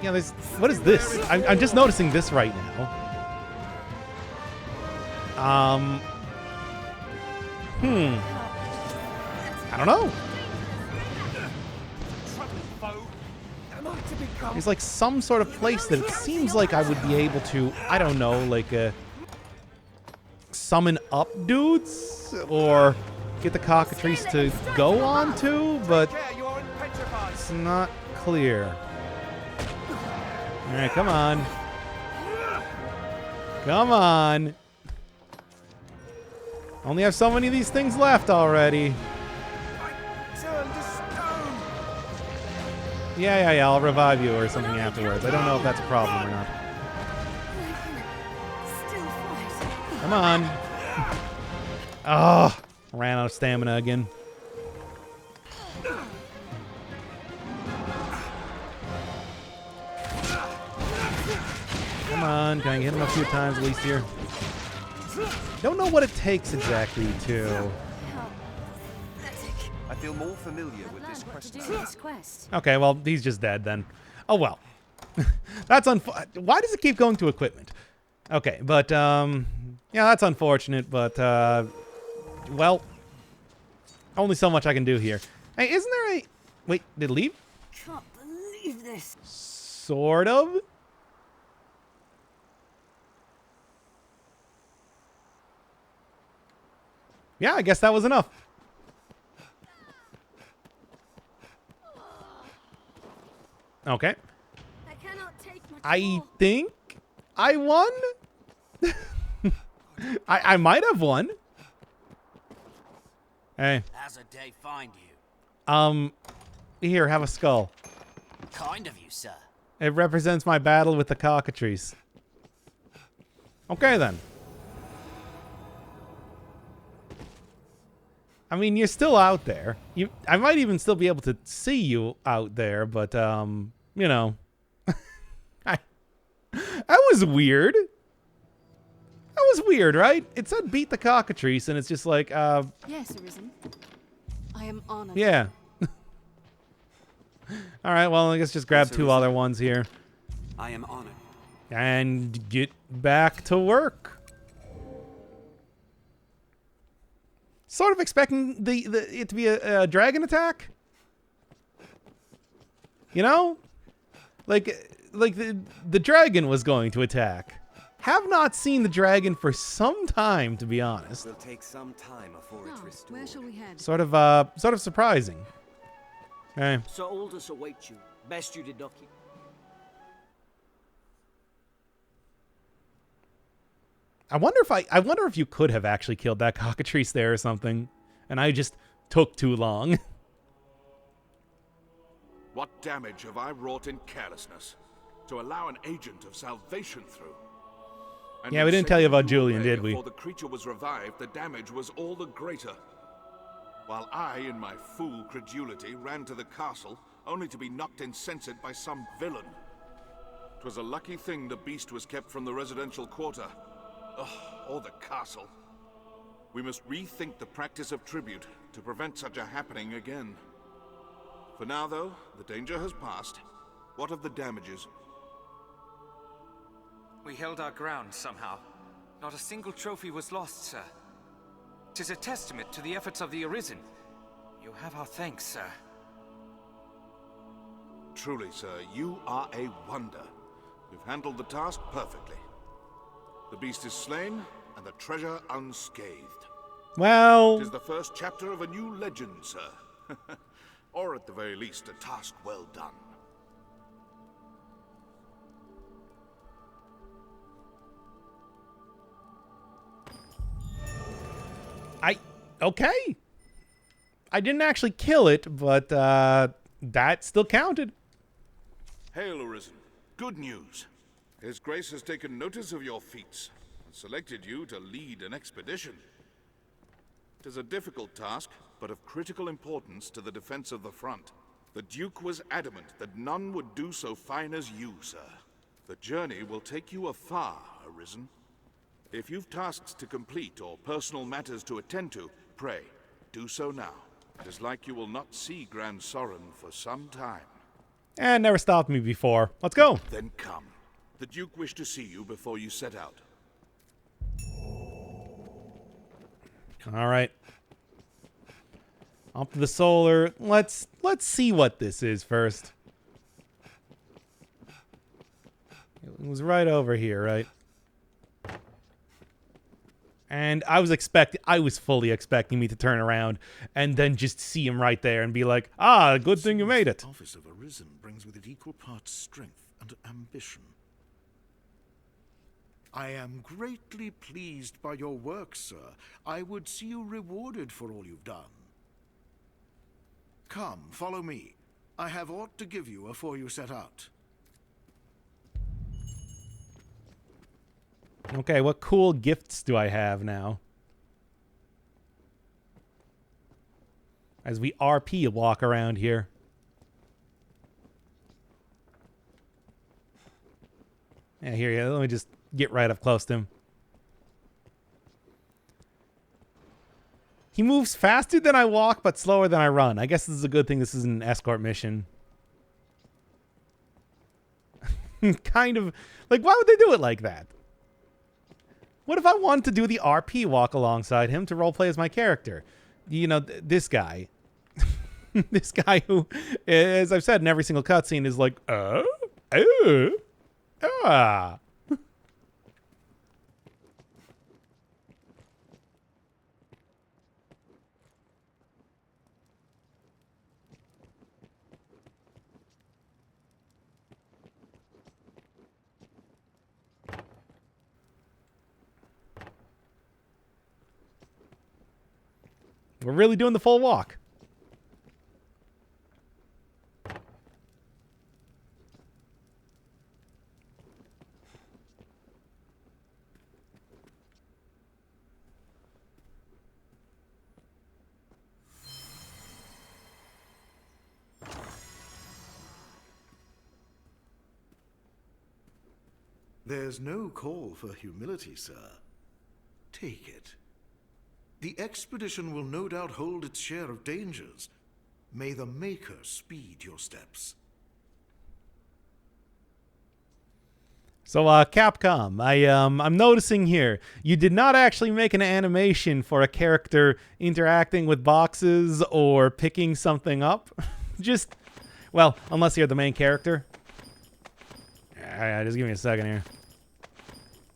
Yeah, there's... What is this? I'm just noticing this right now. I don't know. There's like some sort of place that it seems like I would be able to, I don't know, like summon up dudes or get the cockatrice to go on to, but it's not clear. All right, come on. Come on. Only have so many of these things left already. Yeah, I'll revive you or something afterwards. I don't know if that's a problem or not. Come on. Oh, ran out of stamina again. Come on, can I hit him a few times at least here? Don't know what it takes exactly to... I feel more familiar with this quest now. Okay, well, he's just dead then. Oh, well. That's why does it keep going to equipment? Okay, but, yeah, that's unfortunate, but, well, only so much I can do here. Hey, isn't there a... Wait, did it leave? Can't believe this. Sort of? Yeah, I guess that was enough. Okay. I think I won? I might have won. Hey. How's a day find you? Here, have a skull. Kind of you, sir. It represents my battle with the cockatrice. Okay, then. I mean, you're still out there. I might even still be able to see you out there, but, you know. That was weird. That was weird, right? It said beat the cockatrice, and it's just like, Yes, Arisen. I am honored. yeah. All right, well, I guess just grab two other ones here. I am honored. And get back to work. Sort of expecting it to be a dragon attack. You know? Like the dragon was going to attack. Have not seen the dragon for some time, to be honest. Will take some time before it's restored. Where shall we head? Sort of surprising. Okay. Sir Aldous awaits you. Best you did not keep. I wonder if you could have actually killed that cockatrice there or something, and I just took too long. What damage have I wrought in carelessness to allow an agent of salvation through? And Yeah, we didn't tell you about Julian, did we? Before the creature was revived, the damage was all the greater. While I, in my fool credulity, ran to the castle, only to be knocked insensate by some villain. 'Twas a lucky thing the beast was kept from the residential quarter. Or the castle. We must rethink the practice of tribute to prevent such a happening again. For now, though, the danger has passed. What of the damages? We held our ground somehow. Not a single trophy was lost, sir. 'Tis a testament to the efforts of the Arisen. You have our thanks, sir. Truly, sir, you are a wonder. You've handled the task perfectly. The beast is slain, and the treasure unscathed. Well... It is the first chapter of a new legend, sir. Or at the very least, a task well done. Okay. I didn't actually kill it, but that still counted. Hail, Arisen. Good news. His Grace has taken notice of your feats and selected you to lead an expedition. It is a difficult task, but of critical importance to the defense of the front. The Duke was adamant that none would do so fine as you, sir. The journey will take you afar, Arisen. If you've tasks to complete or personal matters to attend to, pray, do so now. It is like you will not see Grand Sorin for some time. And never stopped me before. Let's go. Then come. The Duke wished to see you before you set out. All right. Up to the solar. Let's see what this is first. It was right over here, right? And I was fully expecting me to turn around and then just see him right there and be like, ah, good thing you made it. The office of Arisen brings with it equal parts strength and ambition. I am greatly pleased by your work, sir. I would see you rewarded for all you've done. Come, follow me. I have aught to give you afore you set out. Okay, what cool gifts do I have now? As we RP walk around here. Yeah, here, let me just get right up close to him. He moves faster than I walk, but slower than I run. I guess this is a good thing this is an escort mission. Kind of, like, why would they do it like that? What if I wanted to do the RP walk alongside him to roleplay as my character? You know, this guy. This guy who, as I've said in every single cutscene, is like, ah. We're really doing the full walk. There's no call for humility, sir. Take it. The expedition will no doubt hold its share of dangers. May the Maker speed your steps. So, Capcom, I'm noticing here, you did not actually make an animation for a character interacting with boxes or picking something up. Just, well, unless you're the main character. Just give me a second here.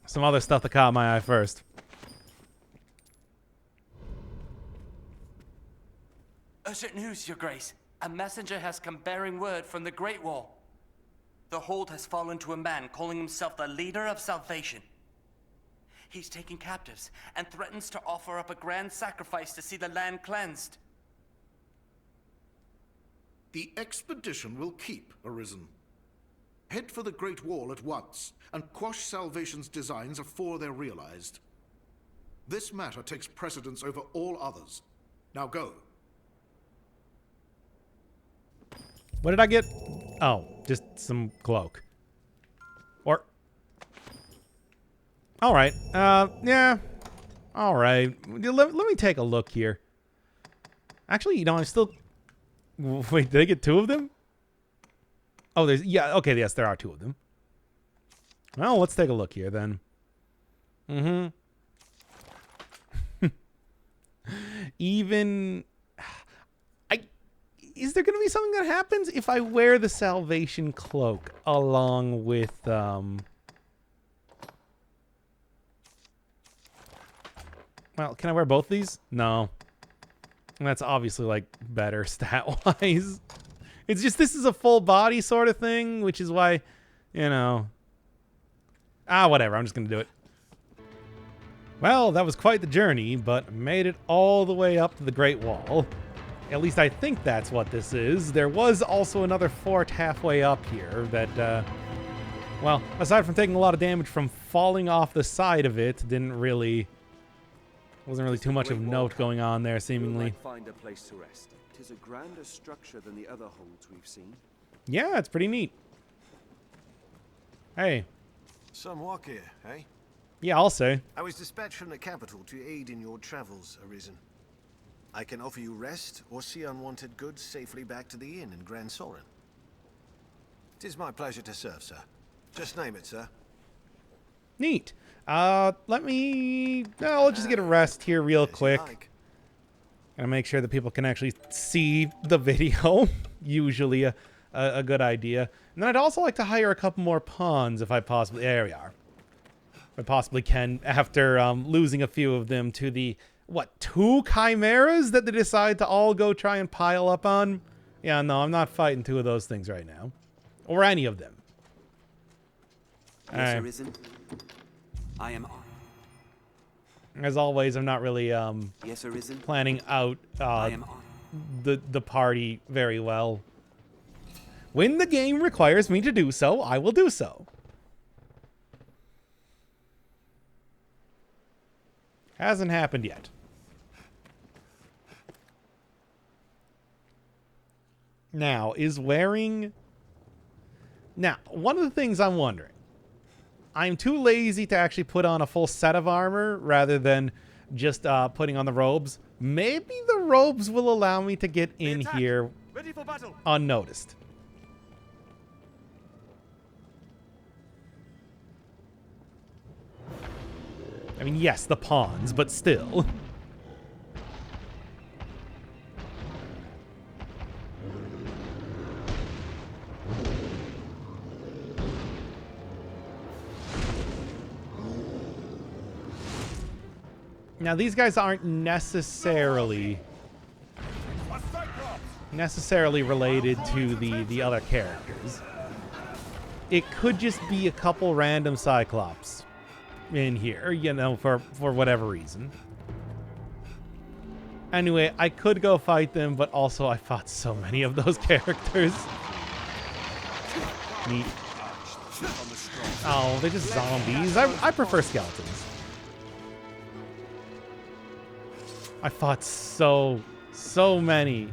Some other stuff that caught my eye first. Urgent news, Your Grace. A messenger has come bearing word from the Great Wall. The hold has fallen to a man calling himself the leader of salvation. He's taken captives and threatens to offer up a grand sacrifice to see the land cleansed. The expedition will keep Arisen. Head for the Great Wall at once, and quash Salvation's designs afore they're realized. This matter takes precedence over all others. Now go. What did I get? Oh, just some cloak. Or... Alright, yeah. All right. Let me take a look here. Actually, I'm still... Wait, did I get 2 of them? Oh, there's... Yeah, okay, yes, there are 2 of them. Well, let's take a look here, then. Even... Is there going to be something that happens if I wear the Salvation Cloak along with... Well, can I wear both these? No. And that's obviously, like, better stat-wise. It's just this is a full body sort of thing, which is why, whatever. I'm just going to do it. Well, that was quite the journey, but made it all the way up to the Great Wall. At least I think that's what this is. There was also another fort halfway up here that, well, aside from taking a lot of damage from falling off the side of it, wasn't really too much of note going on there, seemingly. Find a place to rest. 'Tis a grander structure than the other holds we've seen. Yeah, it's pretty neat. Hey. Some walk here, eh? Yeah, I'll say. I was dispatched from the capital to aid in your travels, Arisen. I can offer you rest or see unwanted goods safely back to the inn in Grand Sorin. It is my pleasure to serve, sir. Just name it, sir. Neat. I'll just get a rest here real quick. And make sure that people can actually see the video. Usually a good idea. And then I'd also like to hire a couple more pawns if I possibly... There we are. If I possibly can, after losing a few of them to the... What, 2 chimeras that they decide to all go try and pile up on? Yeah, no, I'm not fighting 2 of those things right now. Or any of them. Yes, Arisen. I am on. As always, I'm not really yes, Arisen. Planning out the party very well. When the game requires me to do so, I will do so. Hasn't happened yet. Now, one of the things I'm wondering, I'm too lazy to actually put on a full set of armor rather than just putting on the robes. Maybe the robes will allow me to get in here unnoticed. I mean, yes, the pawns, but still. Now, these guys aren't necessarily related to the other characters. It could just be a couple random Cyclops in here, for whatever reason. Anyway, I could go fight them, but also I fought so many of those characters. Neat. Oh, they're just zombies. I prefer skeletons. I fought so many.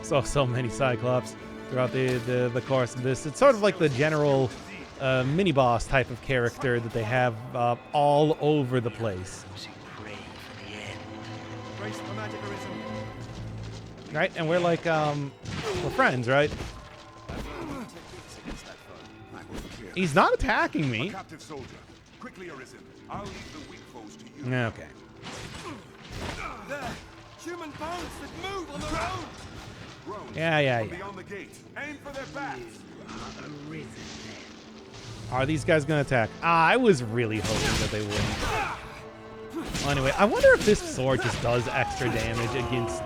So many Cyclops throughout the course of this. It's sort of like the general mini-boss type of character that they have all over the place. Right? And we're like, we're friends, right? He's not attacking me. Okay. Human bones that move on their own. Yeah. Beyond the gate. Aim for their backs. Are these guys gonna attack? I was really hoping that they wouldn't. Well, anyway, I wonder if this sword just does extra damage against...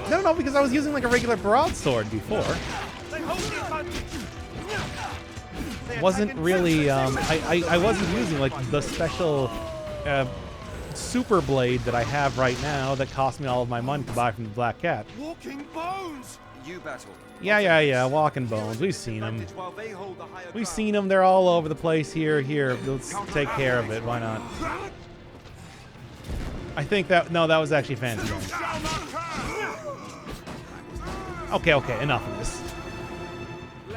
No, because I was using like a regular broadsword before. Wasn't really, I wasn't using like the special super blade that I have right now that cost me all of my money to buy from the Black Cat. Walking bones. You battle. Yeah, walking bones. We've seen them. We've seen them. They're all over the place here. Let's take care of it. Why not? I think that was actually fancy. Okay, enough of this.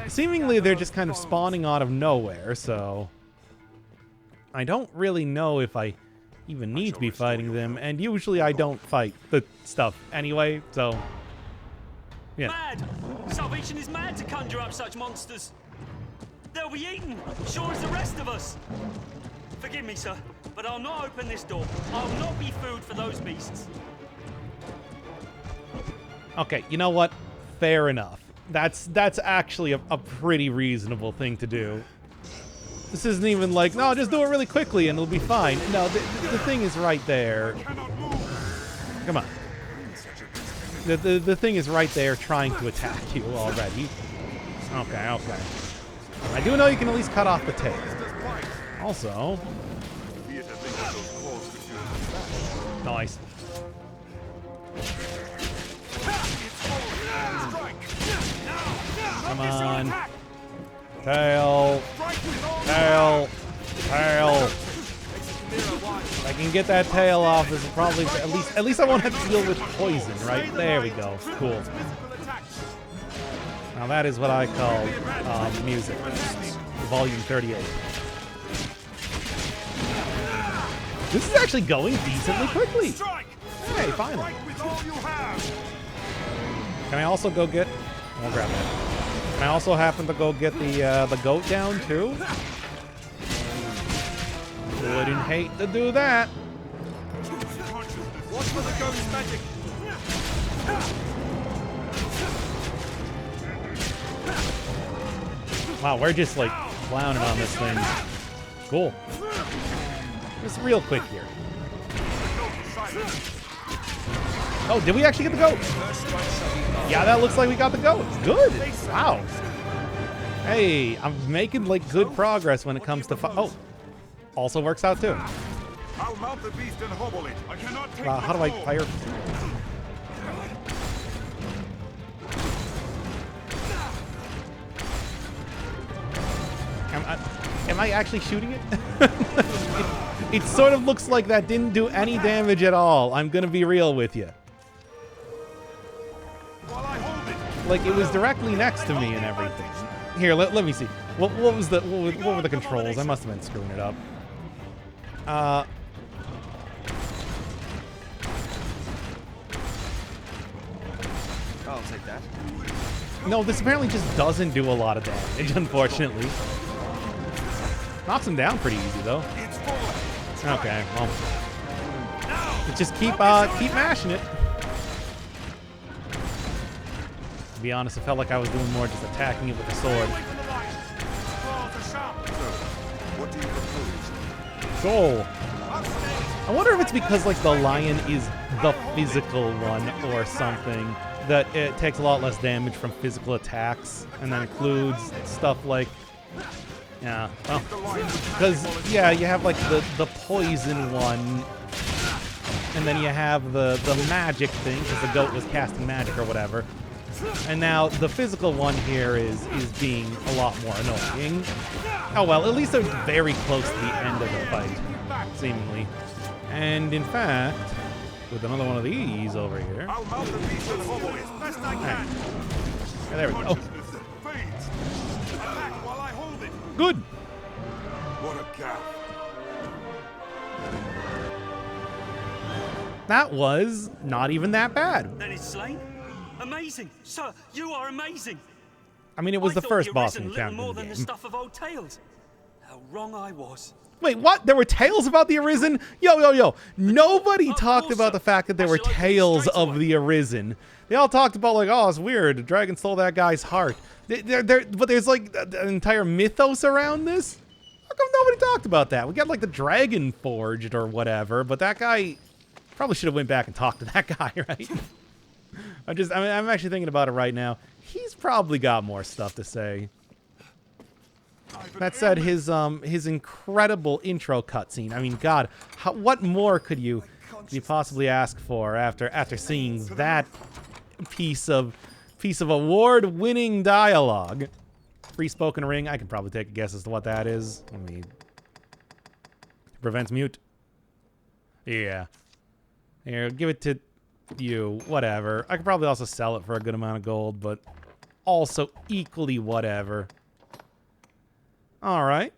Seemingly they're just kind of spawning out of nowhere, so I don't really know if I even need to be fighting them, and usually I don't fight the stuff anyway, so yeah. Mad! Salvation is mad to conjure up such monsters. They'll be eaten, sure as the rest of us. Forgive me, sir, but I'll not open this door. I'll not be food for those beasts. Okay, you know what? Fair enough. That's actually a pretty reasonable thing to do. This isn't even like, no, just do it really quickly and it'll be fine. No, the thing is right there. Come on. The thing is right there trying to attack you already. Okay, okay. I do know you can at least cut off the tail. Also... Nice. Come on. Tail. Tail. Tail. If I can get that tail off, this is probably at least I won't have to deal with poison, right? There we go. Cool. Now that is what I call music. Volume 38. This is actually going decently quickly. Hey, finally. Can I also go get... I'll grab that. Can I also happen to go get the goat down too? Wouldn't hate to do that. Watch for the goat's magic. Wow, we're just like clowning on this thing. Cool. Just real quick here. Oh, did we actually get the goat? Yeah, that looks like we got the goat. Good. Wow. Hey, I'm making like good progress when it comes to oh, also works out too. I'll mount the beast and hobble it. I cannot take How do I fire? Am I actually shooting it? It sort of looks like that didn't do any damage at all. I'm gonna be real with you. Like it was directly next to me and everything. Here, let me see. What were the controls? I must have been screwing it up. I'll take that. No, this apparently just doesn't do a lot of damage, unfortunately. Knocks him down pretty easy though. Okay, well, just keep mashing it. To be honest, I felt like I was doing more just attacking it with a sword. What do you propose? So, I wonder if it's because like the lion is the physical one or something, that it takes a lot less damage from physical attacks, and that includes stuff like, yeah, well, because yeah, you have like the poison one, and then you have the magic thing because the goat was casting magic or whatever. And now the physical one here is being a lot more annoying. Oh well, at least they're very close to the end of the fight, seemingly. And in fact, with another one of these over here. I'll mount the beast and hobble it as best I can. Yeah, there we go. Fades. Attack while I hold it. Good. What a gap. That was not even that bad. Then it's slain? Amazing, sir. You are amazing. I mean, it was the first boss Arisen encounter little more in the than game. the stuff of old tales. How wrong I was. Wait, what? There were tales about the Arisen? Yo. Nobody talked about the fact that there were tales of the Arisen. They all talked about like, oh, it's weird. The dragon stole that guy's heart. But there's like an entire mythos around this? How come nobody talked about that? We got like the dragon forged or whatever, but that guy probably should have went back and talked to that guy, right? I'm actually thinking about it right now. He's probably got more stuff to say. That said, his incredible intro cutscene. I mean, God, what more could you possibly ask for after seeing that piece of award-winning dialogue? Free spoken ring. I can probably take a guess as to what that is. Let me. Prevents mute. Yeah. Here, give it to you. Whatever. I could probably also sell it for a good amount of gold, but also equally whatever. All right.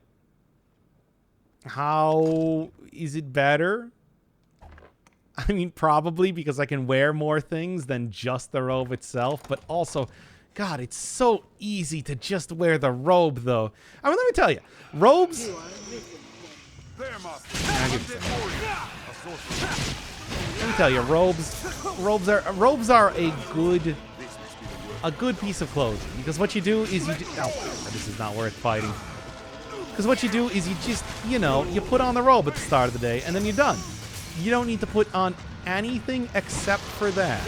How is it better I mean, probably because I can wear more things than just the robe itself, but also, God, it's so easy to just wear the robe, though. I mean, let me tell you, robes... Let me tell you, robes are a good piece of clothing, because what you do is this is not worth fighting. Because what you do is you just, you put on the robe at the start of the day, and then you're done. You don't need to put on anything except for that.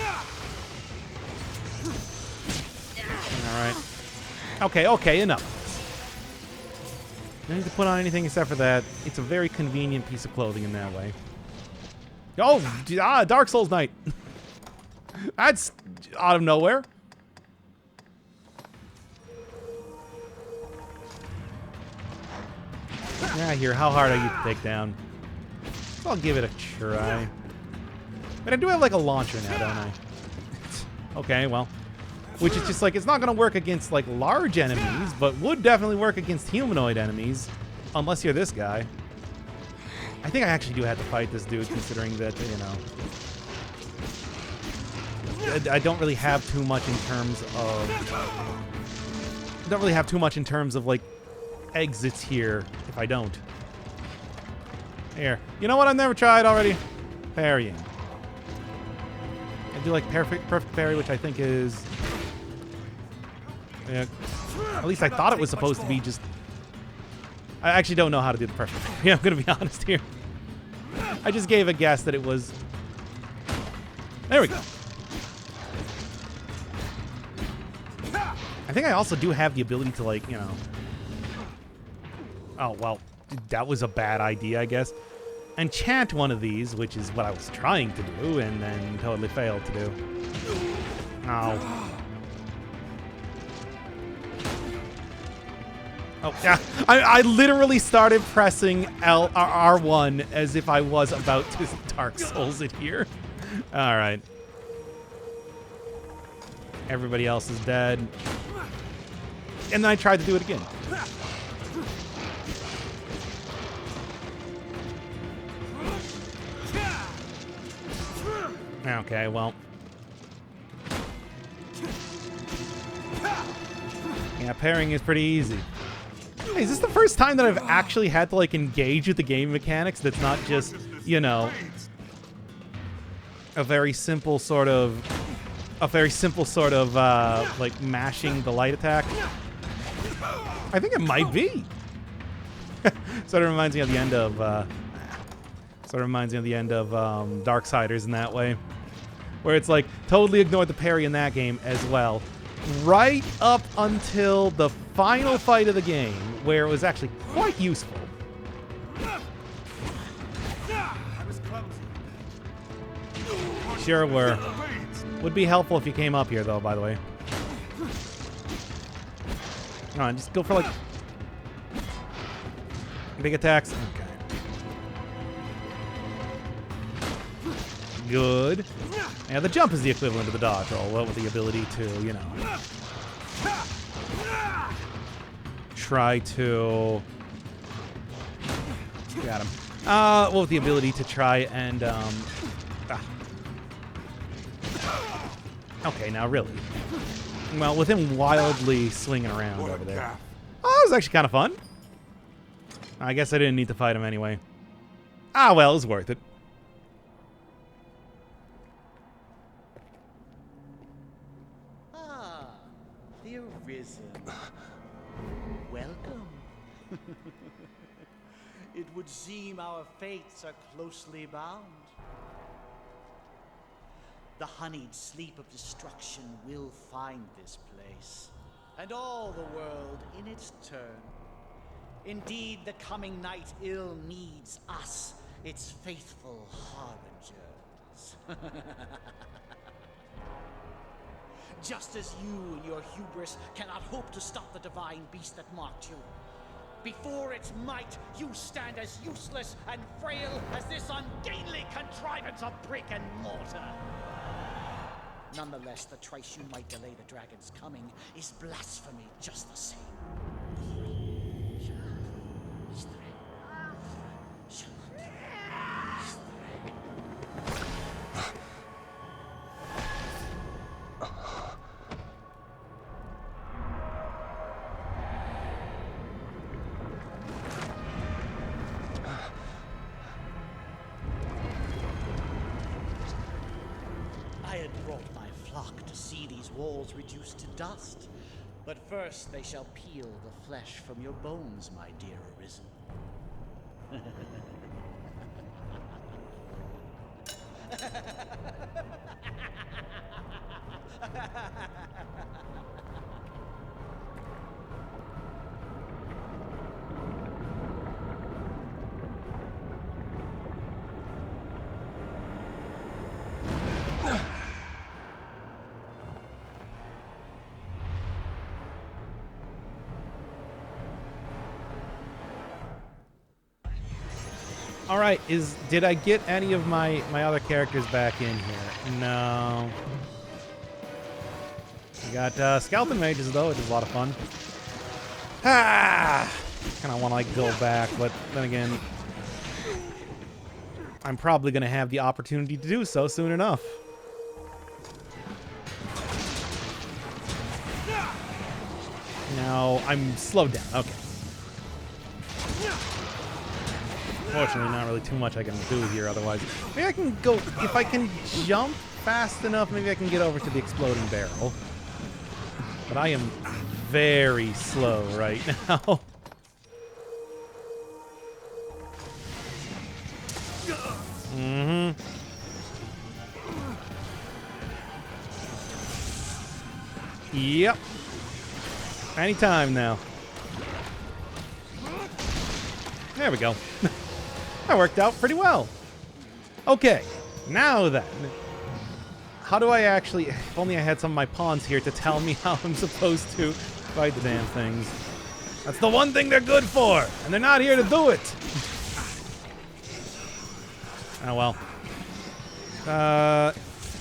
All right. Okay, enough. You don't need to put on anything except for that. It's a very convenient piece of clothing in that way. Oh, Dark Souls Knight. That's out of nowhere. Yeah, here, how hard are you to take down? I'll give it a try. But I do have like a launcher now, don't I? Okay, well. Which is just like, it's not going to work against like large enemies, but would definitely work against humanoid enemies. Unless you're this guy. I think I actually do have to fight this dude, considering that, I don't really have too much in terms of... like, exits here, if I don't. Here. You know what I've never tried already? Parrying. I do like perfect parry, which I think is... Yeah, at least I thought it was supposed to be just... I actually don't know how to do the perfect parry. I'm going to be honest here. I just gave a guess that it was... There we go. I think I also do have the ability to, like, Oh, well, that was a bad idea, I guess. Enchant one of these, which is what I was trying to do, and then totally failed to do. Oh. Oh, yeah. I literally started pressing R1 as if I was about to Dark Souls it here. All right. Everybody else is dead. And then I tried to do it again. Okay, well. Yeah, parrying is pretty easy. Hey, is this the first time that I've actually had to, like, engage with the game mechanics that's not just, a very simple sort of, like, mashing the light attack? I think it might be. Sort of reminds me of the end of, Darksiders in that way. Where it's like, totally ignored the parry in that game as well. Right up until the final fight of the game, where it was actually quite useful. Sure were. Would be helpful if you came up here, though, by the way. Come on, just go for, like, big attacks. Okay. Good. Yeah, the jump is the equivalent of the dodge roll, with the ability to, try to... Got him. With the ability to try and, Okay, now really. Well, with him wildly swinging around over there. Oh, that was actually kind of fun. I guess I didn't need to fight him anyway. Ah, well, it was worth it. The Arisen. Welcome. It would seem our fates are closely bound. The honeyed sleep of destruction will find this place, and all the world in its turn. Indeed, the coming night ill needs us, its faithful harbingers. Just as you and your hubris cannot hope to stop the divine beast that mocked you. Before its might, you stand as useless and frail as this ungainly contrivance of brick and mortar. Nonetheless, the trice you might delay the dragon's coming is blasphemy just the same. flock to see these walls reduced to dust. But first they shall peel the flesh from your bones, my dear Arisen. All right, did I get any of my other characters back in here? No. We got skeleton mages though, which is a lot of fun. Kind of want to like go back, but then again, I'm probably gonna have the opportunity to do so soon enough. No, I'm slowed down. Okay. Fortunately, not really too much I can do here otherwise. Maybe I can go, if I can jump fast enough, maybe I can get over to the exploding barrel. But I am very slow right now. Yep. Anytime now. There we go. That worked out pretty well. Okay, now then. How do I actually... If only I had some of my pawns here to tell me how I'm supposed to fight the damn things. That's the one thing they're good for, and they're not here to do it. Oh well.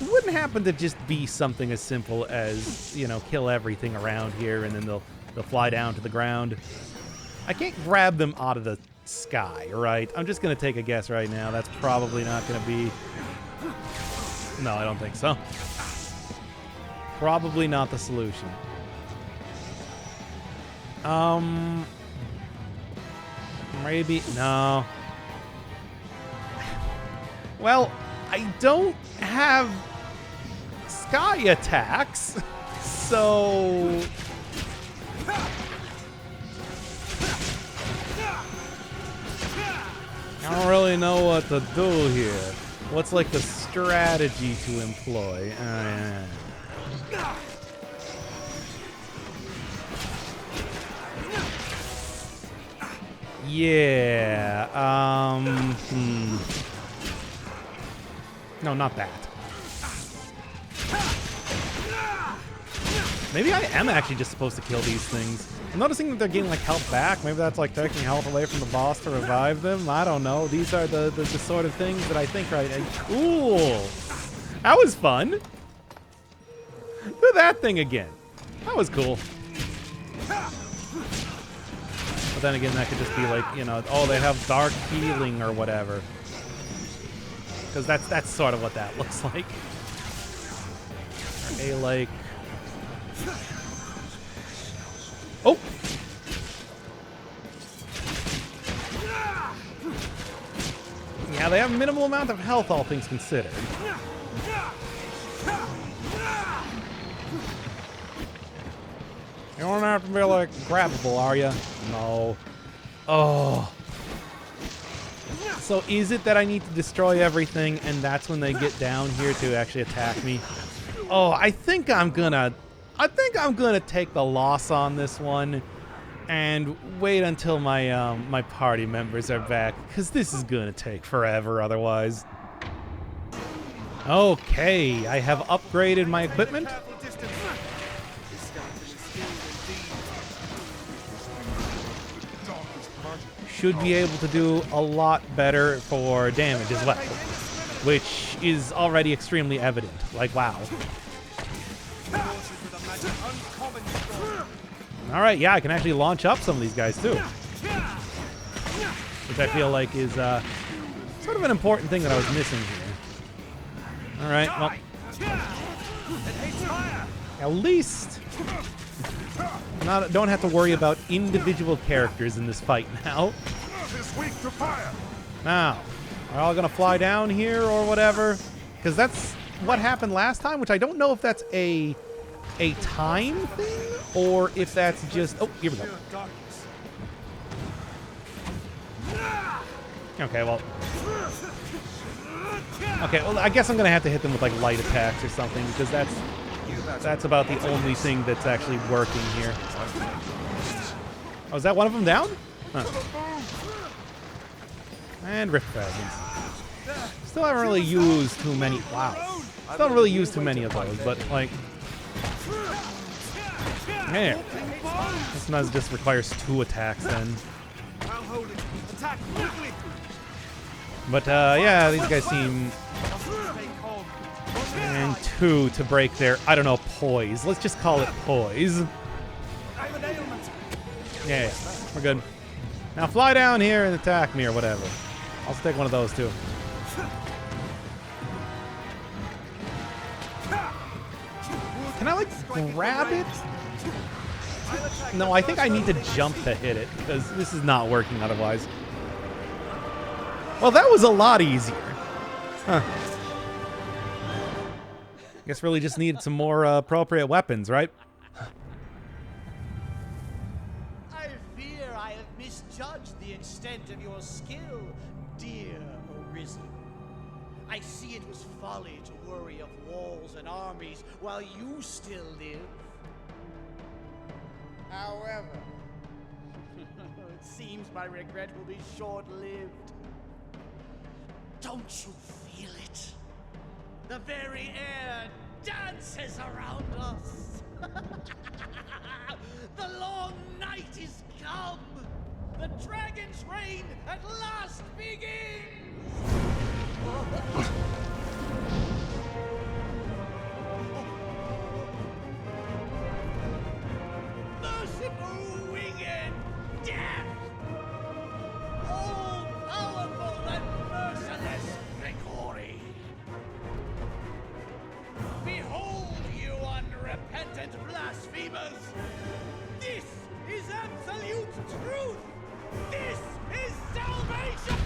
It wouldn't happen to just be something as simple as, you know, kill everything around here and then they'll fly down to the ground. I can't grab them out of the sky, right? I'm just gonna take a guess right now. That's probably not gonna be... No, I don't think so. Probably not the solution. Maybe... No. Well, I don't have sky attacks, so... I don't really know what to do here. What's like the strategy to employ? Yeah. No, not that. Maybe I am actually just supposed to kill these things. I'm noticing that they're getting like health back. Maybe that's like taking health away from the boss to revive them. I don't know. These are the sort of things that I think right. Cool. That was fun. Do that thing again. That was cool. But then again, that could just be like, you know, oh, they have dark healing or whatever. Because that's sort of what that looks like. A like... Oh! Yeah, they have a minimal amount of health, all things considered. You don't have to be, like, grabbable, are you? No. Oh. So is it that I need to destroy everything, and that's when they get down here to actually attack me? Oh, I think I'm gonna take the loss on this one and wait until my my party members are back, because this is gonna take forever otherwise. Okay, I have upgraded my equipment. Should be able to do a lot better for damage as well, which is already extremely evident. Like, wow. All right, yeah, I can actually launch up some of these guys too, which I feel like is sort of an important thing that I was missing here. All right, well, at least don't have to worry about individual characters in this fight now. Now, are all gonna fly down here or whatever? Because that's what happened last time, which I don't know if that's a time thing or if that's just... Oh, here we go. Okay, well... Okay, well, I guess I'm going to have to hit them with, like, light attacks or something, because that's about the only thing that's actually working here. Oh, is that one of them down? Huh. And Rift Phasms. Still haven't really used too many... Wow. Still haven't really used too many of those, but, like... Man. Sometimes it just requires 2 attacks, then. But, yeah, these guys seem... And 2 to break their, I don't know, poise. Let's just call it poise. Yeah, we're good. Now fly down here and attack me or whatever. I'll take one of those, too. Can I, like, grab it? No, I think I need to jump to hit it, because this is not working otherwise. Well, that was a lot easier. Huh. Guess really just needed some more appropriate weapons, right? I fear I have misjudged the extent of your skill, dear Arisen. I see it was folly to worry of walls and armies while you still live. However, it seems my regret will be short-lived. Don't you feel it? The very air dances around us. The long night is come. The dragon's reign at last begins. Merciful winged death! All powerful and merciless Grigori! Behold, you unrepentant blasphemers! This is absolute truth! This is salvation!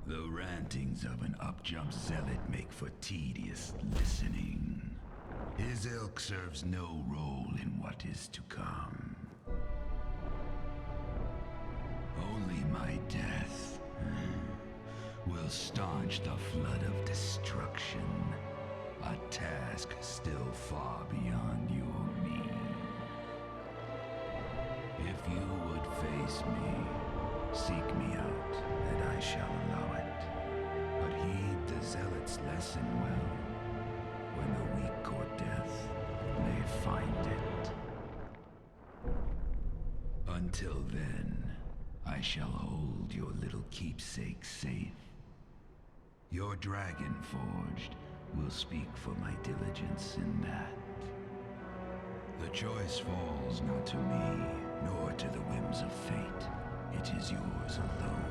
The rantings of an up-jump zealot make for tedious listening. His ilk serves no role in what is to come. Only my death will staunch the flood of destruction, a task still far beyond you or me. If you would face me, seek me out, and I shall allow it. But heed the zealot's lesson well. When the weak court death, they find it. Until then, I shall hold your little keepsake safe. Your dragon forged will speak for my diligence in that. The choice falls not to me, nor to the whims of fate. It is yours alone.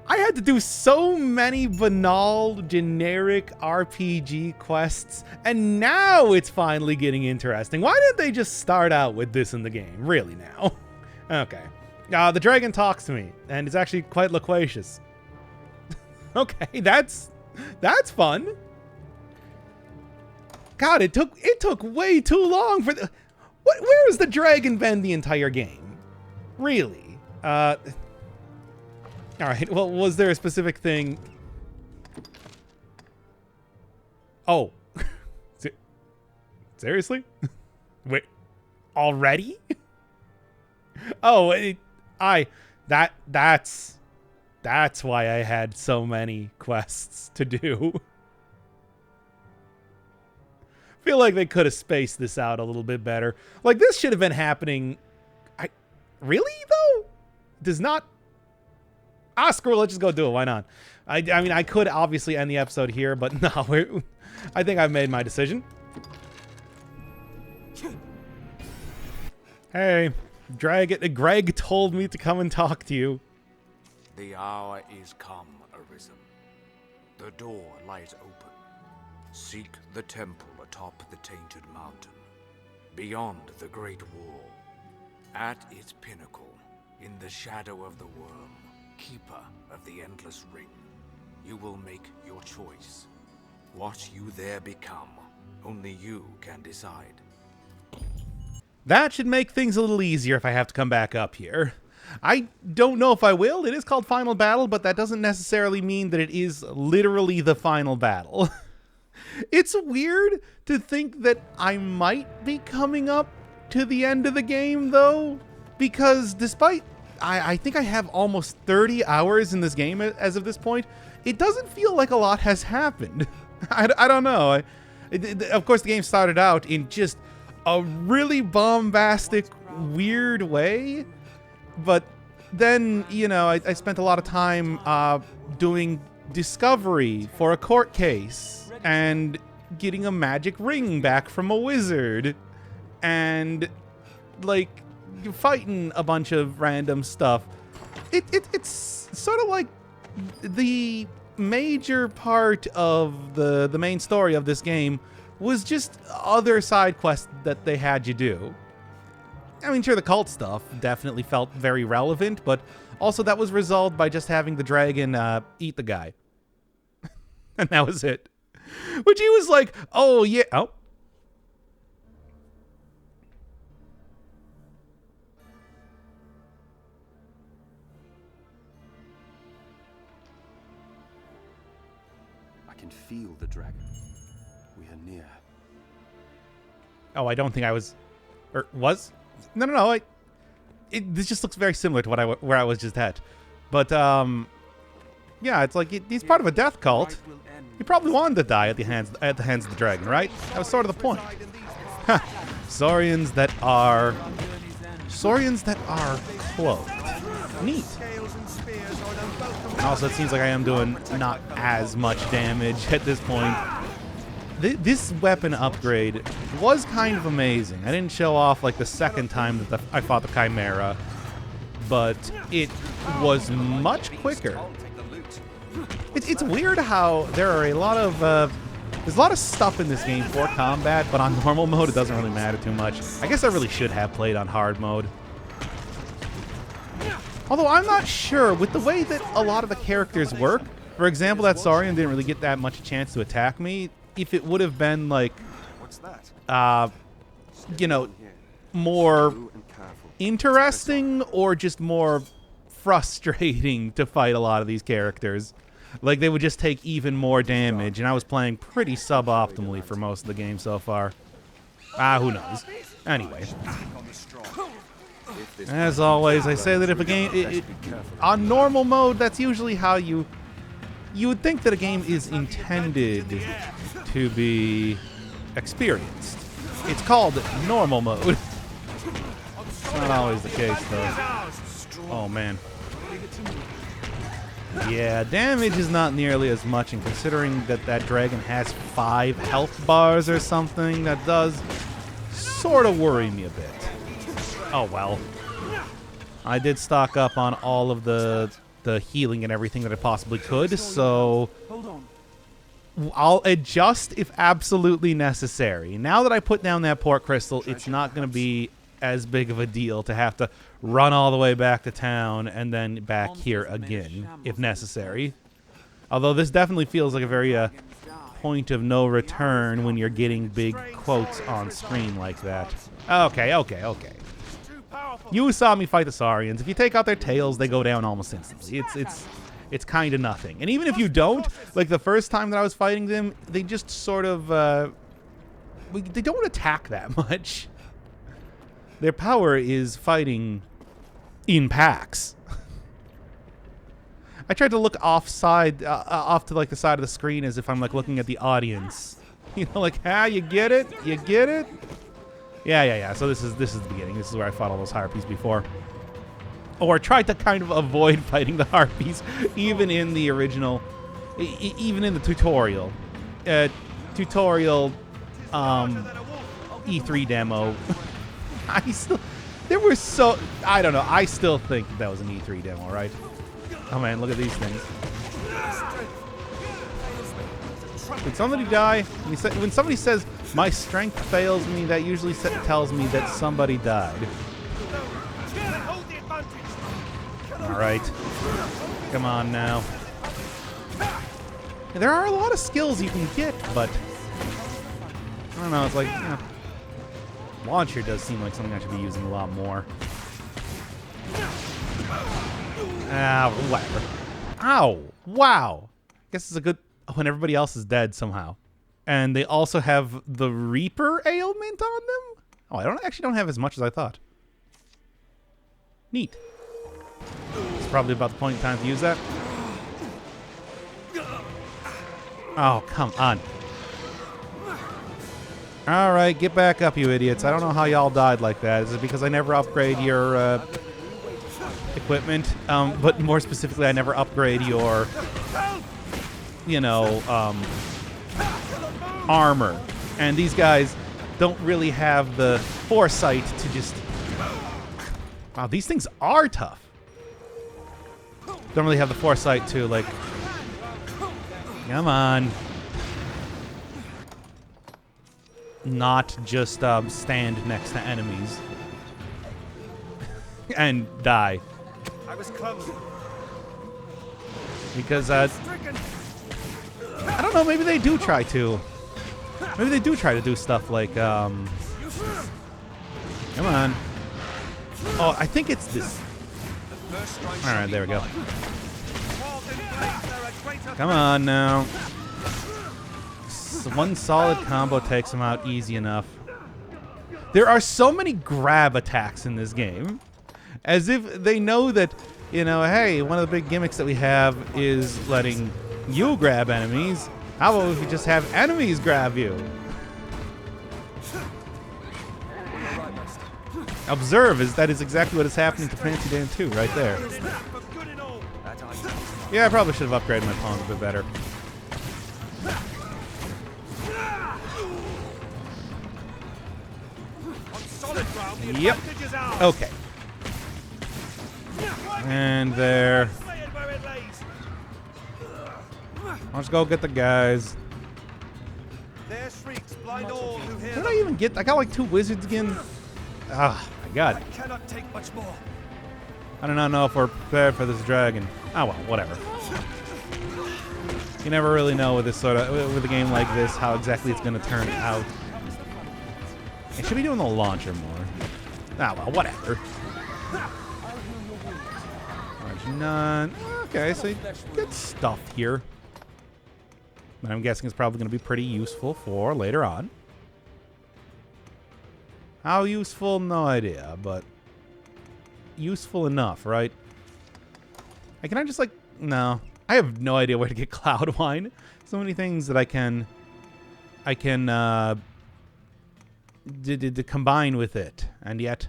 I had to do so many banal, generic RPG quests, and now it's finally getting interesting. Why didn't they just start out with this in the game? Really now? Okay. The dragon talks to me, and it's actually quite loquacious. Okay, that's fun. God, it took way too long for the... Where has the dragon been the entire game? Really? All right. Well, was there a specific thing? Oh. Seriously? Wait. Already? Oh, that's why I had so many quests to do. Feel like they could have spaced this out a little bit better. Like, this should have been happening. Really though? Does not. Screw it, let's just go do it. Why not? I mean, I could obviously end the episode here, but no, I think I've made my decision. Hey, Greg told me to come and talk to you. The hour is come, Arisen. The door lies open. Seek the temple atop the Tainted Mountain, beyond the Great Wall. At its pinnacle, in the shadow of the worm, keeper of the Endless Ring, you will make your choice. What you there become, only you can decide. That should make things a little easier if I have to come back up here. I don't know if I will. It is called Final Battle, but that doesn't necessarily mean that it is literally the final battle. It's weird to think that I might be coming up to the end of the game, though, because despite I think I have almost 30 hours in this game as of this point, it doesn't feel like a lot has happened. I don't know. Of course, the game started out in just a really bombastic, weird way, but then, you know, I spent a lot of time doing discovery for a court case and getting a magic ring back from a wizard and, like, fighting a bunch of random stuff. It's sort of like the major part of the main story of this game was just other side quests that they had you do. I mean, sure, the cult stuff definitely felt very relevant, but also that was resolved by just having the dragon eat the guy. And that was it. Which he was like, oh, yeah. Oh. I can feel the dragon. We are near. Oh, I don't think I was... Or was? No. This just looks very similar to where I was just at. But, yeah, it's like he's part of a death cult. He probably wanted to die at the hands of the dragon, right? That was sort of the point. Saurians that are cloaked. Neat. Also, it seems like I am doing not as much damage at this point. This weapon upgrade was kind of amazing. I didn't show off like the second time that I fought the Chimera, but it was much quicker. It's weird how there are a lot of there's a lot of stuff in this game for combat, but on normal mode it doesn't really matter too much. I guess I really should have played on hard mode. Although I'm not sure with the way that a lot of the characters work. For example, that Saurian didn't really get that much chance to attack me. If it would have been like, you know, more interesting or just more frustrating to fight a lot of these characters. Like, they would just take even more damage, and I was playing pretty suboptimally for most of the game so far. Who knows? Anyway. As always, I say that if a game... on normal mode, that's usually how you would think that a game is intended to be experienced. It's called normal mode. It's not always the case, though. Oh, man. Yeah, damage is not nearly as much, and considering that dragon has 5 health bars or something, that does sort of worry me a bit. Oh, well. I did stock up on all of the healing and everything that I possibly could, so I'll adjust if absolutely necessary. Now that I put down that port crystal, it's not going to be as big of a deal to have to run all the way back to town and then back here again, if necessary. Although this definitely feels like a very point of no return when you're getting big quotes on screen like that. Okay. You saw me fight the Saurians. If you take out their tails, they go down almost instantly. It's kind of nothing. And even if you don't, like the first time that I was fighting them, they just sort of they don't attack that much. Their power is fighting in packs. I tried to look off to like the side of the screen as if I'm like looking at the audience. You know, like, you get it? You get it? Yeah. So this is the beginning. This is where I fought all those harpies before. Or tried to kind of avoid fighting the harpies, even in the original, even in the tutorial. E3 demo. I don't know. I still think that was an E3 demo, right? Oh man, look at these things. Did somebody die? When somebody says, my strength fails me, that usually tells me that somebody died. Alright. Come on now. Yeah, there are a lot of skills you can get, but I don't know, it's like, launcher does seem like something I should be using a lot more. Whatever. Ow! Wow! Guess it's a good when everybody else is dead somehow. And they also have the Reaper ailment on them? Oh, I actually don't have as much as I thought. Neat. It's probably about the point in time to use that. Oh, come on. Alright, get back up, you idiots. I don't know how y'all died like that. Is it because I never upgrade your equipment? But more specifically, I never upgrade your, armor. And these guys don't really have the foresight to just... Wow, these things are tough. Don't really have the foresight to, like... Come on. Not just stand next to enemies. And die. I was clumsy. Because, I don't know, maybe they do try to. Maybe they do try to do stuff like, come on. Oh, I think it's this. Alright, there we go. Come on now. One solid combo takes him out easy enough. There are so many grab attacks in this game. As if they know that, hey, one of the big gimmicks that we have is letting you grab enemies. How about if you just have enemies grab you? Observe, that is exactly what is happening to Fancy Dan 2 right there. Yeah, I probably should have upgraded my pawns a bit better. Yep. Okay. And there. Let's go get the guys. What did I even get? I got like 2 wizards again. Ah, my God. I cannot take much more. I do not know if we're prepared for this dragon. Oh well, whatever. You never really know with this with a game like this how exactly it's going to turn out. I should be doing the launcher more. Ah well, whatever. None. Okay, so you get stuff here. And I'm guessing it's probably going to be pretty useful for later on. How useful? No idea, but useful enough, right? Can I just like... No. I have no idea where to get cloud wine. So many things that I can combine with it. And yet,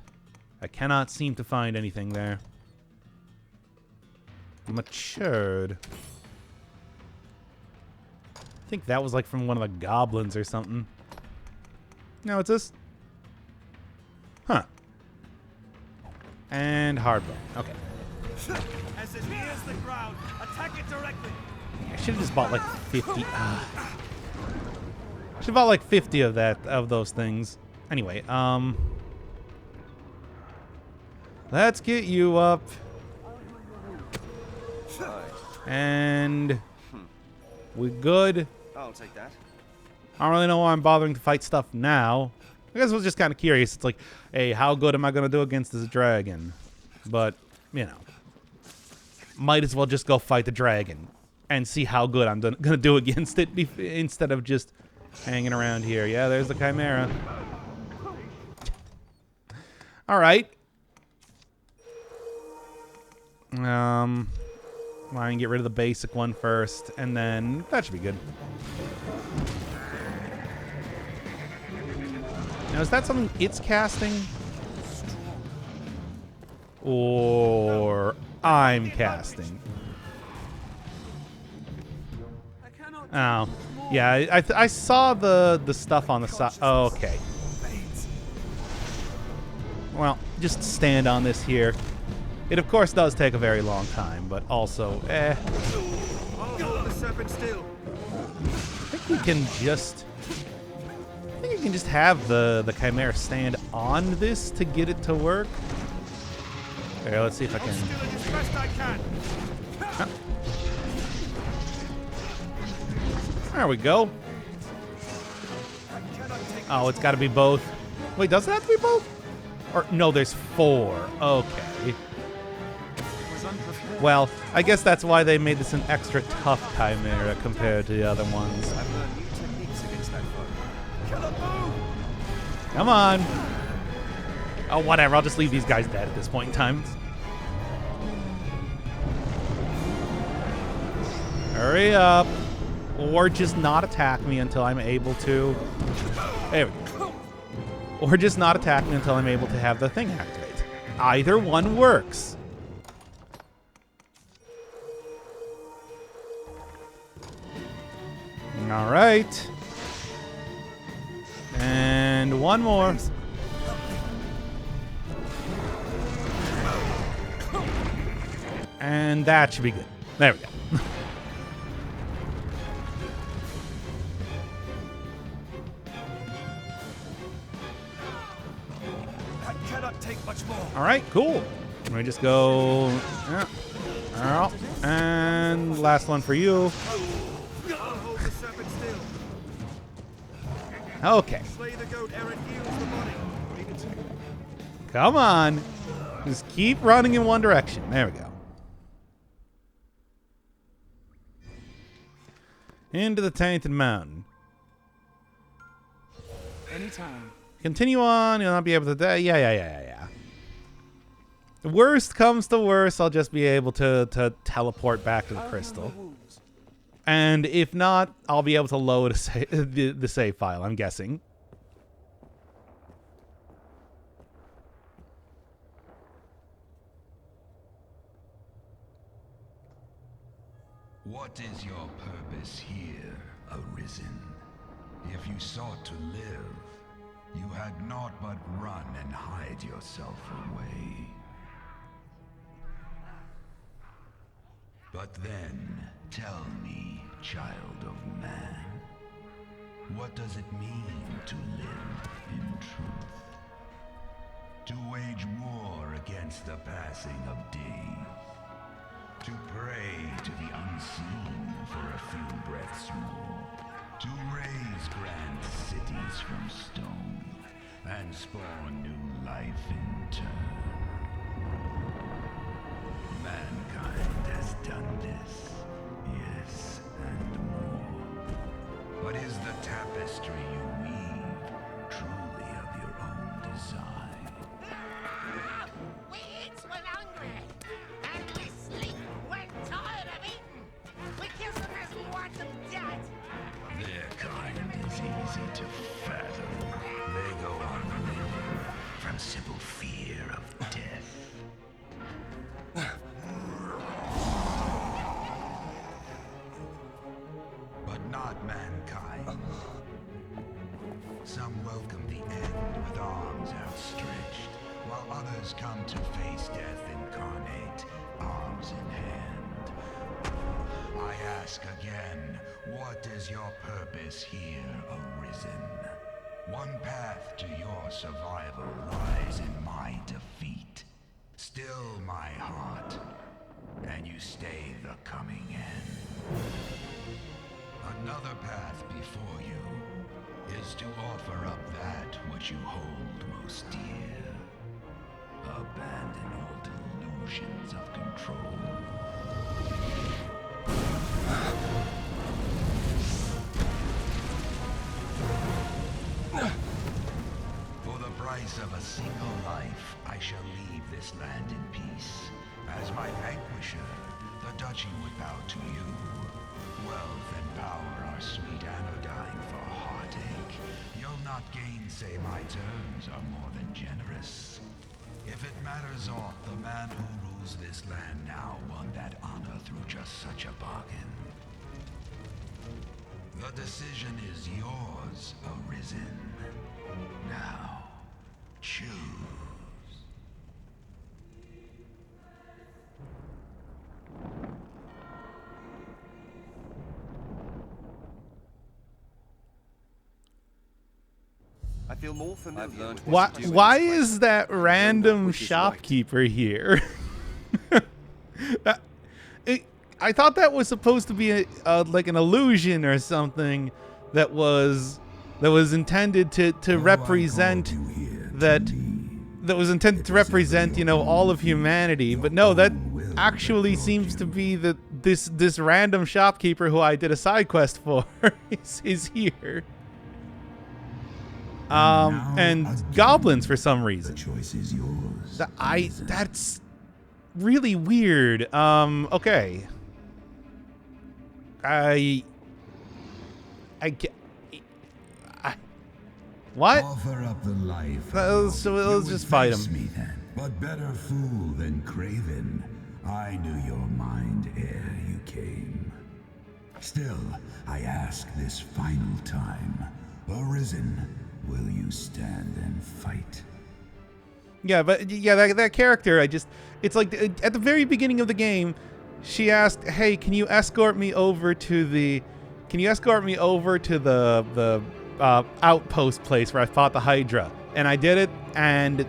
I cannot seem to find anything there. Matured. I think that was like from one of the goblins or something. No, it's this. Huh. And hardbone. Okay. As it nears the ground, attack it directly. I should have just bought like 50. I should have bought like 50 of those things. Anyway, let's get you up. And we good. I'll take that. I don't really know why I'm bothering to fight stuff now. I guess I was just kind of curious. It's like, hey, how good am I going to do against this dragon? But, you know, might as well just go fight the dragon and see how good I'm going to do against it instead of just hanging around here. Yeah, there's the Chimera. All right. Why don't you get rid of the basic one first, and then that should be good. Now, is that something it's casting? Or I'm casting? Oh, yeah. I saw the stuff on the side. Oh, okay. Well, just stand on this here. It of course does take a very long time, but also, I'll hold the serpent still. I think we can just. I think you can just have the Chimera stand on this to get it to work. Here, let's see if I can. I'll steal it as best I can. Huh. There we go. Oh, it's got to be both. Wait, does it have to be both? Or no, there's 4. Okay. Well, I guess that's why they made this an extra tough Chimera compared to the other ones. I've learned new techniques against that foe. Killer move! Come on. Oh, whatever. I'll just leave these guys dead at this point in time. Hurry up. Or just not attack me until I'm able to. There we go. Or just not attack me until I'm able to have the thing activate. Either one works. All right. And one more. And that should be good. There we go. I cannot take much more. All right, cool. Let me just go. Yeah. And last one for you. I'll hold the serpent still. Okay. Slay the goat ere it heals the body. Come on. Just keep running in one direction. There we go. Into the Tainted Mountain. Anytime. Continue on. You'll not be able to die. Yeah. The worst comes to worst, I'll just be able to teleport back to the crystal. And if not, I'll be able to load the save file, I'm guessing. What is your purpose here, Arisen? If you sought to live, you had naught but run and hide yourself away. But then, tell me, child of man, what does it mean to live in truth? To wage war against the passing of days. To pray to the unseen for a few breaths more. To raise grand cities from stone and spawn new life in turn. Mankind has done this, yes, and more. But is the tapestry you weave truly of your own design? We eat when hungry, and we sleep when tired of eating. We kill them as we want them dead. Their kind is easy to fathom. They go on living from simple fear of death. But not mankind. Some welcome the end with arms outstretched, while others come to face death incarnate, arms in hand. I ask again, what is your purpose here, Arisen? One path to your survival lies in my defeat. Still my heart, and you stay the coming end. Another path before you, is to offer up that which you hold most dear. Abandon all delusions of control. For the price of a single life, I shall leave this land in peace. As my vanquisher, the duchy would bow to you. Wealth and power are sweet anodyne for heartache. You'll not gainsay my terms are more than generous. If it matters aught, the man who rules this land now won that honor through just such a bargain. The decision is yours, Arisen. Now, choose. I feel more familiar with Why is that random shopkeeper here? I thought that was supposed to be like an illusion or something that was intended to represent you know, all of humanity. But no, that actually seems to be that this random shopkeeper who I did a side quest for is here. And goblins for some reason. The choice is yours. That's really weird. Okay. What? Offer up the life. So let's just fight him. Me then. But better fool than craven. I knew your mind ere you came. Still, I ask this final time. Arisen, will you stand and fight? Yeah, but yeah, that character, it's like at the very beginning of the game, she asked, "Hey, can you escort me over to the outpost place where I fought the Hydra?" And I did it, and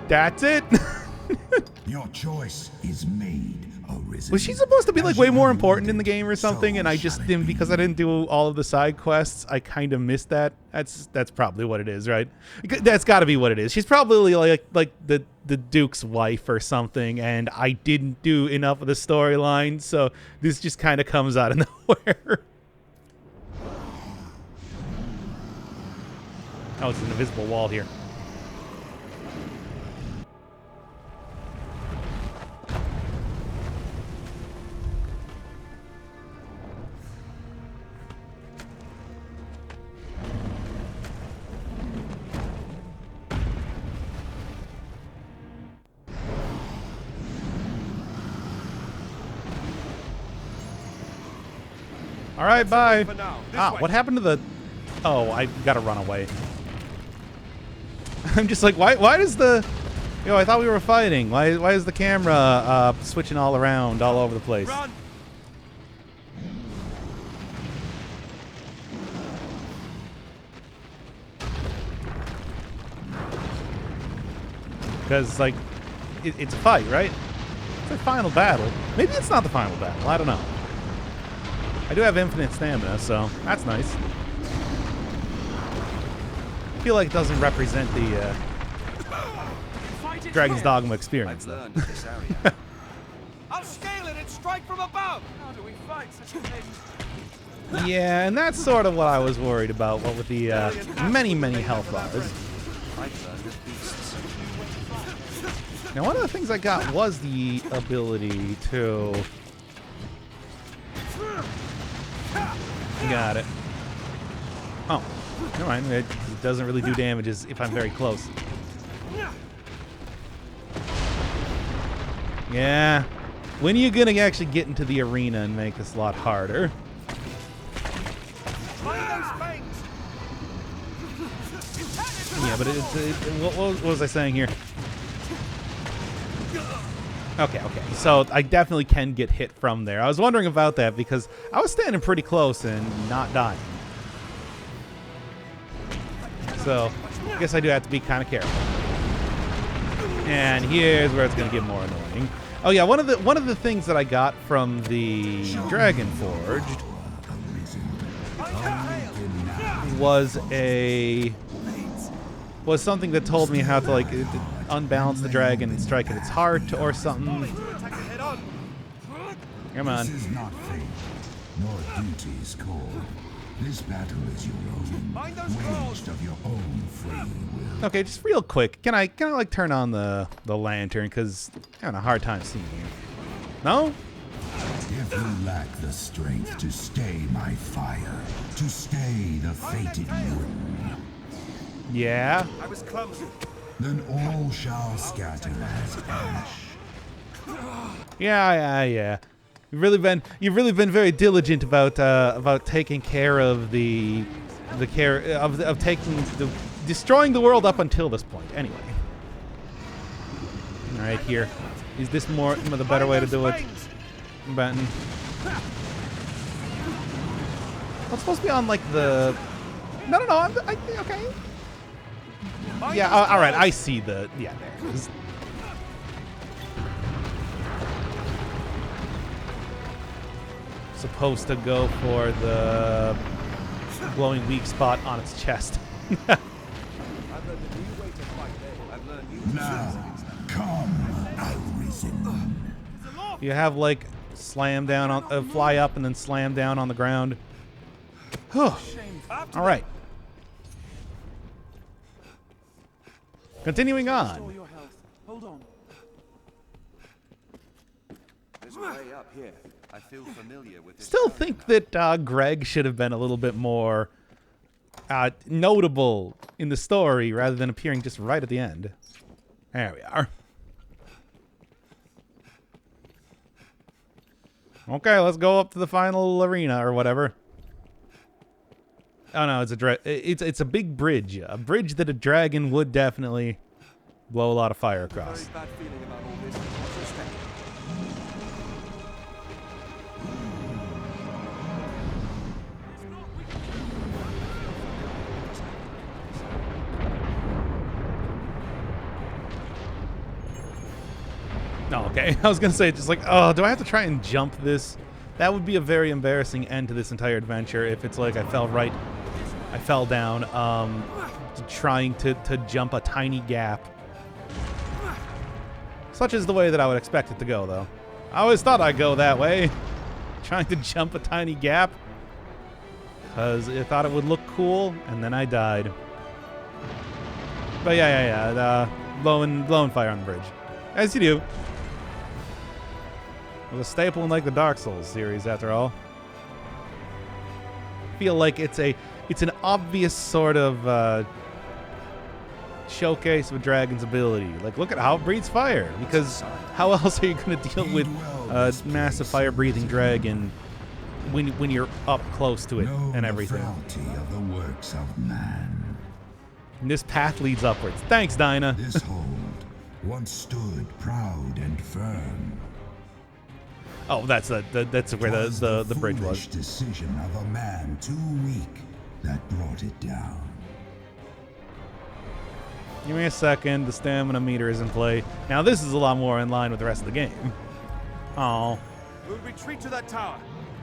that's it. Your choice is made, Arisen. Was she supposed to be like way more important in the game or something? And I just didn't, because I didn't do all of the side quests, I kind of missed that. That's probably what it is, right? That's got to be what it is. She's probably like the Duke's wife or something, and I didn't do enough of the storyline, so this just kind of comes out of nowhere. Oh, it's an invisible wall here. All right, bye. What happened to the... Oh, I gotta run away. I'm just like, why does the... Yo, I thought we were fighting. Why is the camera switching all around, all over the place? Run. Because, like, it's a fight, right? It's a final battle. Maybe it's not the final battle. I don't know. I do have infinite stamina, so that's nice. I feel like it doesn't represent the Dragon's Dogma experience, though. I'll scale it and strike from above. How do we fight such a thing? Yeah, and that's sort of what I was worried about, what with the many health bars. Now, one of the things I got was the ability to... Got it. Oh, never mind. It doesn't really do damage if I'm very close. Yeah. When are you going to actually get into the arena and make this a lot harder? Yeah, but what was I saying here? Okay. So I definitely can get hit from there. I was wondering about that because I was standing pretty close and not dying. So I guess I do have to be kind of careful. And here's where it's going to get more annoying. Oh yeah, one of the things that I got from the Dragon Forged was something that told me how to like unbalance the dragon and strike at its heart or something. Come on. This is not fate, nor duty's call. This battle is your own, waged of your own free will. Okay, just real quick. Can I like turn on the lantern because I'm having a hard time seeing you. No? If you lack the strength to stay my fire, to stay the fated moon, yeah. I was clumsy. Then all shall scatter as ash. Yeah. You've really been very diligent about taking care of the care of destroying the world up until this point. Anyway. All right, here. Is this more the better way to do it? Button. It's supposed to be on like the. No. Okay. Yeah. All right. I see the. Yeah. There it is. Supposed to go for the glowing weak spot on its chest. Now, come, Arisen. You have like slam down on, fly up and then slam down on the ground. All right. Continuing on. Hold on. There's a way up here. I feel familiar with this. Still think that Greg should have been a little bit more notable in the story rather than appearing just right at the end. There we are. Okay, let's go up to the final arena or whatever. Oh no, it's a big bridge, a bridge that a dragon would definitely blow a lot of fire across. No, okay. I was gonna say, just like, oh, do I have to try and jump this? That would be a very embarrassing end to this entire adventure if it's like I fell down, trying to jump a tiny gap. Such is the way that I would expect it to go, though. I always thought I'd go that way, trying to jump a tiny gap, because I thought it would look cool, and then I died. But yeah, blowing fire on the bridge, as you do. It was a staple in like the Dark Souls series, after all. I feel like it's an obvious sort of showcase of a dragon's ability. Like, look at how it breathes fire. Because how else are you going to deal with a massive fire-breathing dragon when you're up close to it and everything? Of the works of man. And this path leads upwards. Thanks, Dinah. This hold once stood proud and firm. Oh, that's where the bridge was. Decision of a man too weak that brought it down. Give me a second. The stamina meter is in play. Now this is a lot more in line with the rest of the game. Oh. We'll retreat to that tower.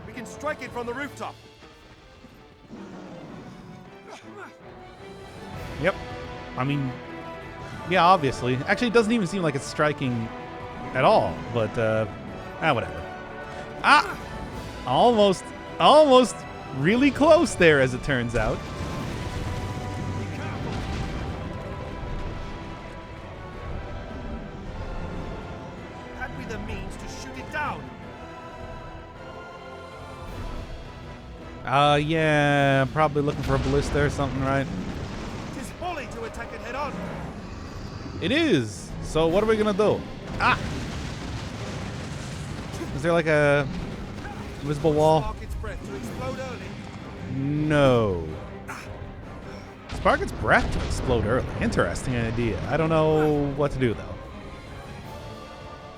We can strike it from the rooftop. Yep. I mean, yeah, obviously. Actually, it doesn't even seem like it's striking at all. But whatever. Ah! Almost really close there, as it turns out. Had we the means to shoot it down? Yeah, probably looking for a ballista or something, right? It is folly to attack it head on. It is. So what are we gonna do? Ah! Is there like a invisible wall? No. Spark its breath to explode early. Interesting idea. I don't know what to do though.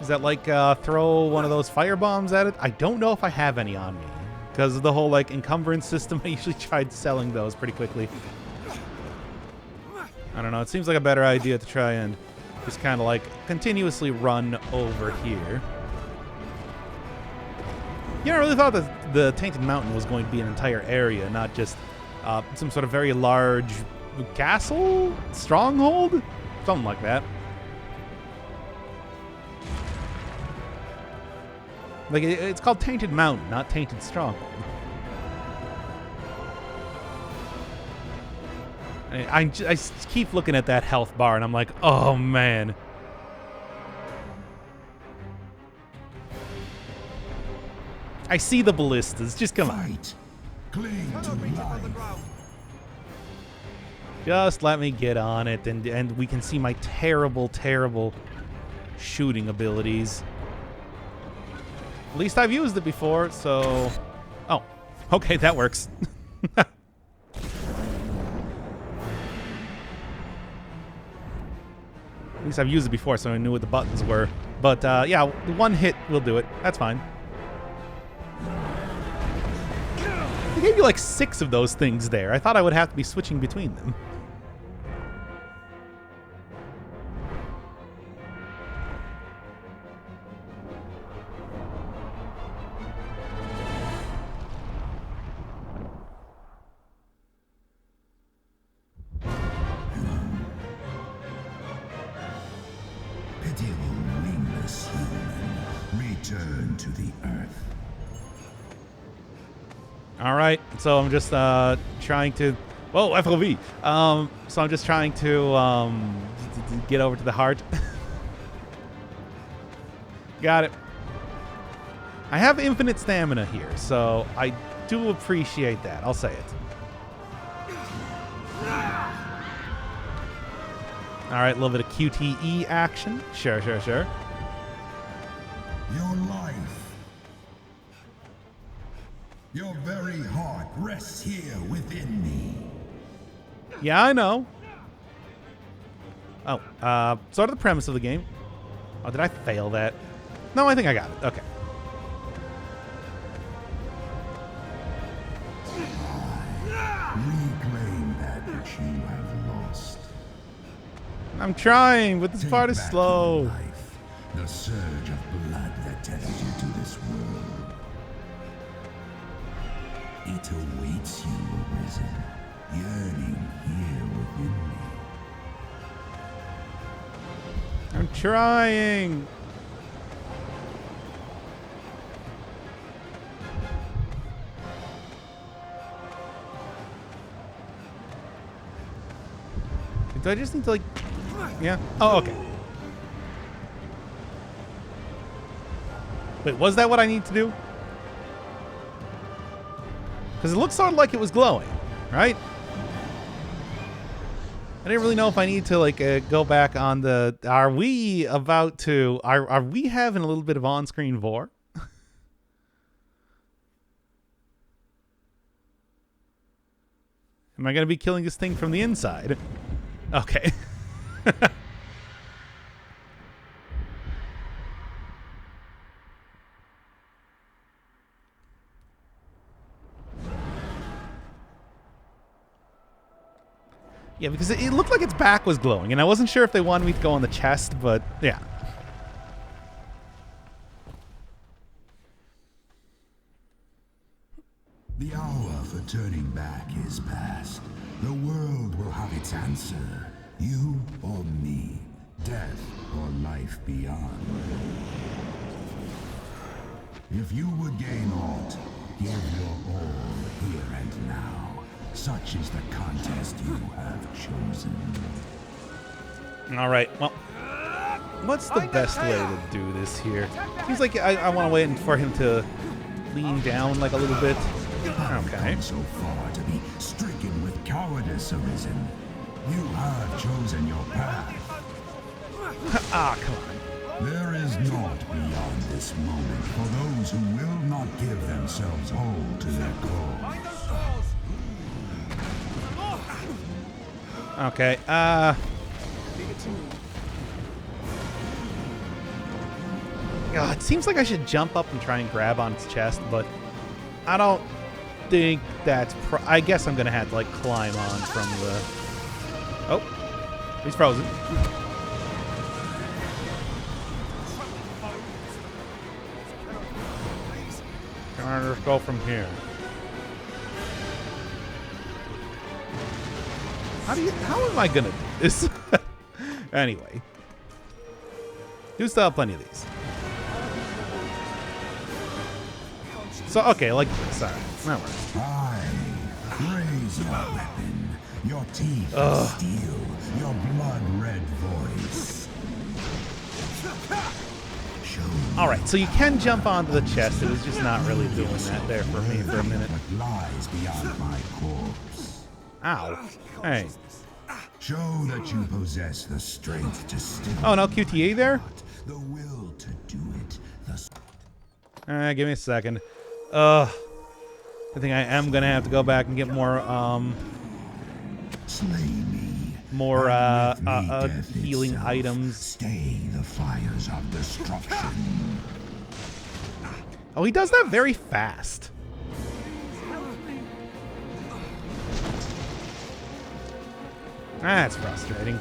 Is that like throw one of those fire bombs at it? I don't know if I have any on me because of the whole like encumbrance system. I usually tried selling those pretty quickly. I don't know. It seems like a better idea to try and just kind of like continuously run over here. You know, I really thought that the Tainted Mountain was going to be an entire area, not just some sort of very large castle? Stronghold? Something like that. Like, it's called Tainted Mountain, not Tainted Stronghold. I keep looking at that health bar, and I'm like, oh, man. I see the ballistas. Just come on. Cling to life. Just let me get on it, and we can see my terrible, terrible shooting abilities. At least I've used it before, so... Oh, okay, that works. At least I've used it before, so I knew what the buttons were. But, yeah, one hit will do it. That's fine. They gave you like 6 of those things there. I thought I would have to be switching between them. Pitiable, wingless human, return to the earth. All right, so I'm just trying to... Whoa, FOV! So I'm just trying to get over to the heart. Got it. I have infinite stamina here, so I do appreciate that. I'll say it. All right, a little bit of QTE action. Sure. Your life, your very heart rests here within me. Yeah, I know. Oh, sort of the premise of the game. Oh, did I fail that? No, I think I got it. Okay. Reclaim that which you have lost. I'm trying, but this part is back slow. your life, the surge of blood that tests you to this world. It awaits you, Arisen, yearning here within me. I'm trying. Do I just need to, like... Yeah? Oh, okay. Wait, was that what I need to do? Because it looks sort of like it was glowing, right? I didn't really know if I need to, like, go back on the... Are we about to... Are we having a little bit of on-screen vor? Am I going to be killing this thing from the inside? Okay. Yeah, because it looked like its back was glowing, and I wasn't sure if they wanted me to go on the chest, but yeah. The hour for turning back is past. The world will have its answer. You or me. Death or life beyond. If you would gain aught, give your all here and now. Such is the contest you have chosen. All right, well, what's the best way to do this here? Seems like I want to wait for him to lean down like a little bit. Okay. So far to be stricken with cowardice, Arisen. You have chosen your path. Ah, come on. There is naught beyond this moment for those who will not give themselves whole to their cause. Okay, it seems like I should jump up and try and grab on its chest, but I don't think that's... I guess I'm going to have to, like, climb on from the... Oh, he's frozen. Can I just go from here? How am I gonna do this? Anyway. Do still have plenty of these. So, okay, like this. Alright, that works. Raise your weapon, your teeth of steel, your blood-red voice. Alright, so you can jump onto the chest. It was just not really doing that there for me for a minute. What lies beyond my corpse. Ow. Hey. Show that you possess the strength to still. Oh, no QTE there? The will to do it. Alright, give me a second. I think I am gonna have to go back and get more, Slay me. more, healing items. Stay the fires of destruction. Oh, he does that very fast. That's frustrating.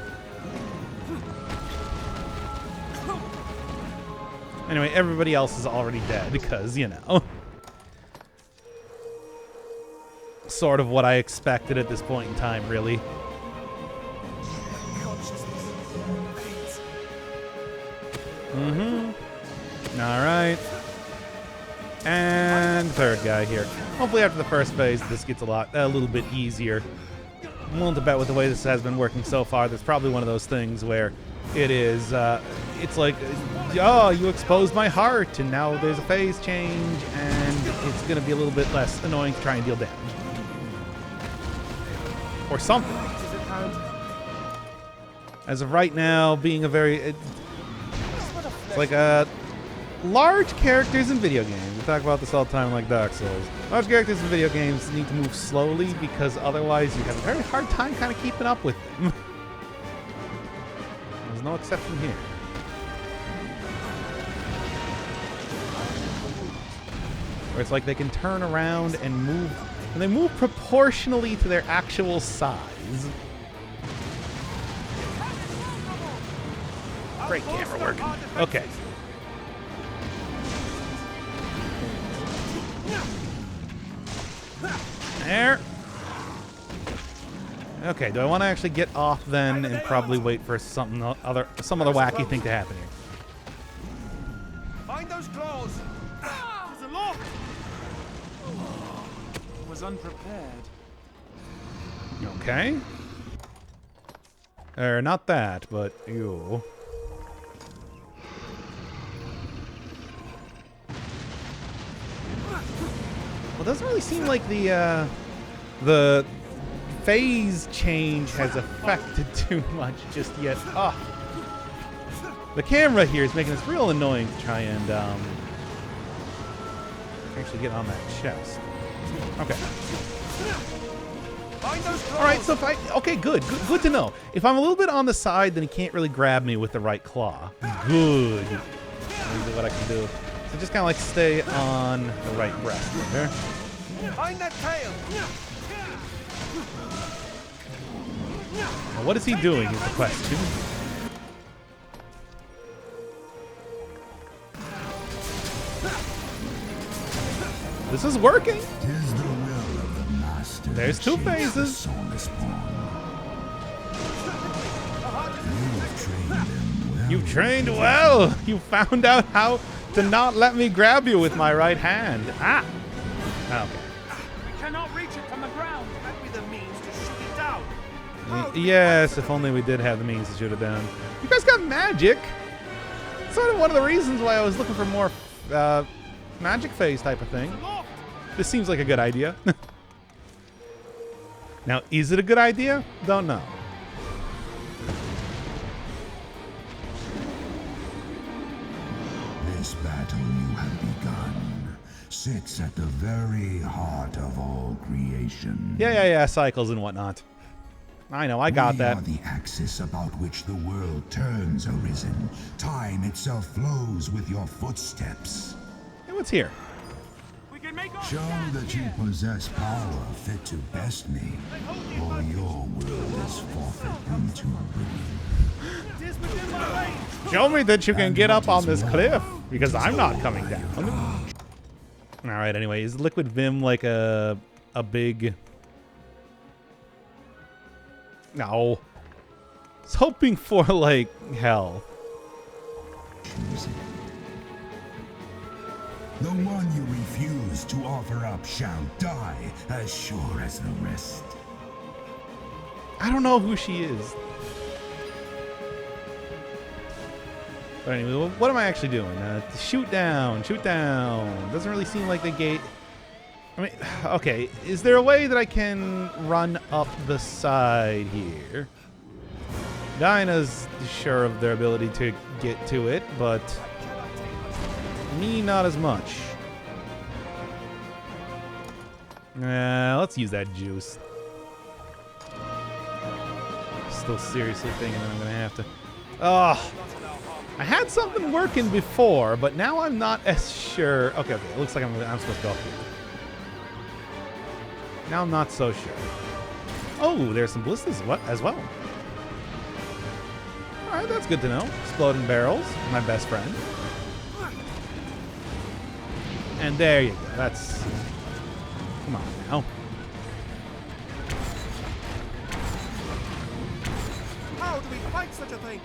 Anyway, everybody else is already dead because, you know. Sort of what I expected at this point in time, really. Alright. And third guy here. Hopefully after the first phase, this gets a little bit easier. I'm willing to bet with the way this has been working so far, there's probably one of those things where it is, it's like, oh, you exposed my heart, and now there's a phase change, and it's going to be a little bit less annoying to try and deal damage. Or something. As of right now, being a very... It's like large characters in video games. We talk about this all the time like Dark Souls. Large characters in video games need to move slowly because otherwise you have a very hard time kind of keeping up with them. There's no exception here. Where it's like they can turn around and move, and they move proportionally to their actual size. Great camera work. Okay. There. Okay, do I want to actually get off then and probably wait for some other wacky thing to happen here? Find those claws. There's a lock. Was unprepared. Okay. Not that, but you. Well, it doesn't really seem like the phase change has affected too much just yet. Ah, the camera here is making this real annoying to try and actually get on that chest. Okay. All right, so if okay, good to know. If I'm a little bit on the side, then he can't really grab me with the right claw. Good. Maybe what I can do. So just kind of like stay on the right breast there. Find that tail. Now, what is he doing is the question. This is working. Tis the will of the master. There's two phases. You trained well. You found out how to not let me grab you with my right hand. Ah. Okay. We cannot reach it from the ground. That'd be the means to shoot it down. Yes, if only we did have the means to shoot it down. You guys got magic. Sort of one of the reasons why I was looking for more magic phase type of thing. This seems like a good idea. Now, is it a good idea? Don't know. This battle you have begun sits at the very heart of all creation. Yeah, cycles and whatnot. I know, I got that. We are the axis about which the world turns, Arisen. Time itself flows with your footsteps. Hey, what's here? Show that you possess power fit to best me, or your world is forfeit into ruin. Show me that you can get up on this cliff, because I'm not coming down. Alright, anyway, is Liquid Vim like a big... No. I was hoping for, like, hell. The one you refuse to offer up shall die as sure as the rest. I don't know who she is. But anyway, what am I actually doing? Shoot down, shoot down. Doesn't really seem like the gate. I mean, okay, is there a way that I can run up the side here? Dinah's sure of their ability to get to it, but me not as much. Let's use that juice. Still seriously thinking that I'm gonna have to. Oh, I had something working before, but now I'm not as sure. Okay, it looks like I'm supposed to go up here. Now I'm not so sure. Oh, there's some ballistas as well. All right, that's good to know. Exploding barrels, my best friend. And there you go. That's. Come on now. How do we fight such a thing?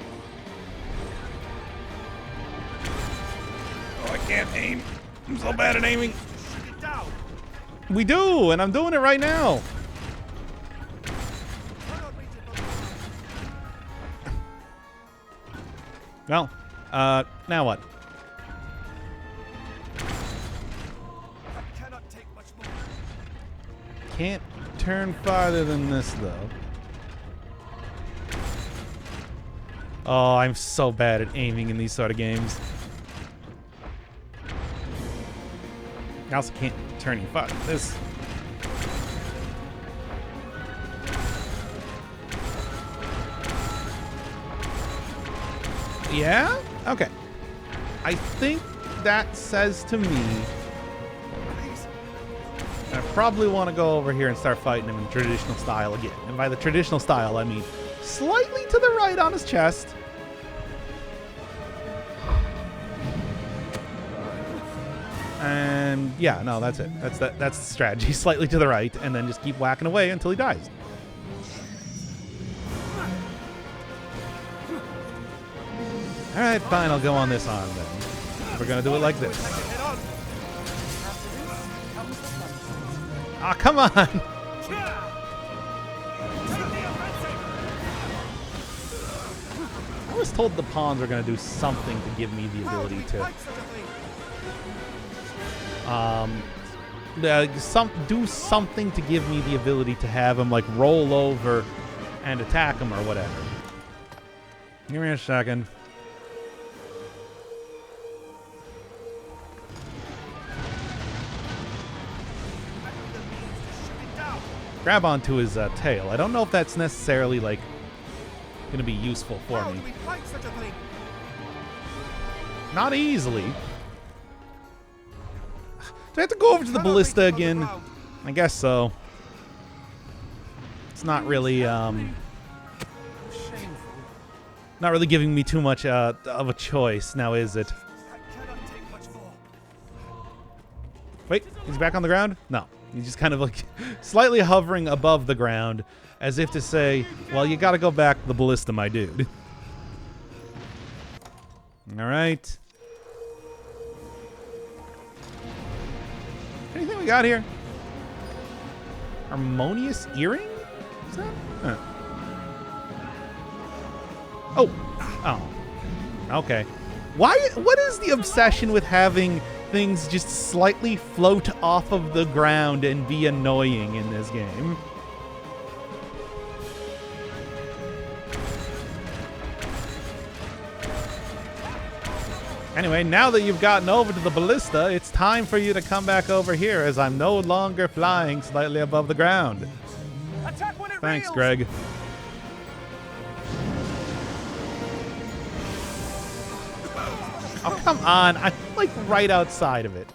Oh, I can't aim. I'm so bad at aiming. We do, and I'm doing it right now. Well, now what? Can't turn farther than this, though. Oh, I'm so bad at aiming in these sort of games. I also can't turn any farther than this. Yeah? Okay. I think that says to me I probably want to go over here and start fighting him in traditional style again. And by the traditional style, I mean slightly to the right on his chest. And yeah, no, that's it. That's the strategy. Slightly to the right, and then just keep whacking away until he dies. All right, fine. I'll go on this arm then. We're gonna do it like this. Ah, come on! I was told the pawns are gonna do something to give me the ability to. Do something to give me the ability to have him like roll over and attack him or whatever. Give me a second. Grab onto his tail. I don't know if that's necessarily like going to be useful for me. Not easily. Do I have to go over to the ballista again? I guess so. It's not really giving me too much of a choice now, is it? Wait, he's back on the ground? No. He's just kind of like slightly hovering above the ground as if to say, well, you got to go back to the ballista, my dude. All right. Anything we got here? Harmonious earring? Is that? Huh. Oh. Oh. Okay. What is the obsession with having things just slightly float off of the ground and be annoying in this game? Anyway, now that you've gotten over to the ballista, it's time for you to come back over here as I'm no longer flying slightly above the ground. Thanks, Greg. Oh, come on. I'm like right outside of it.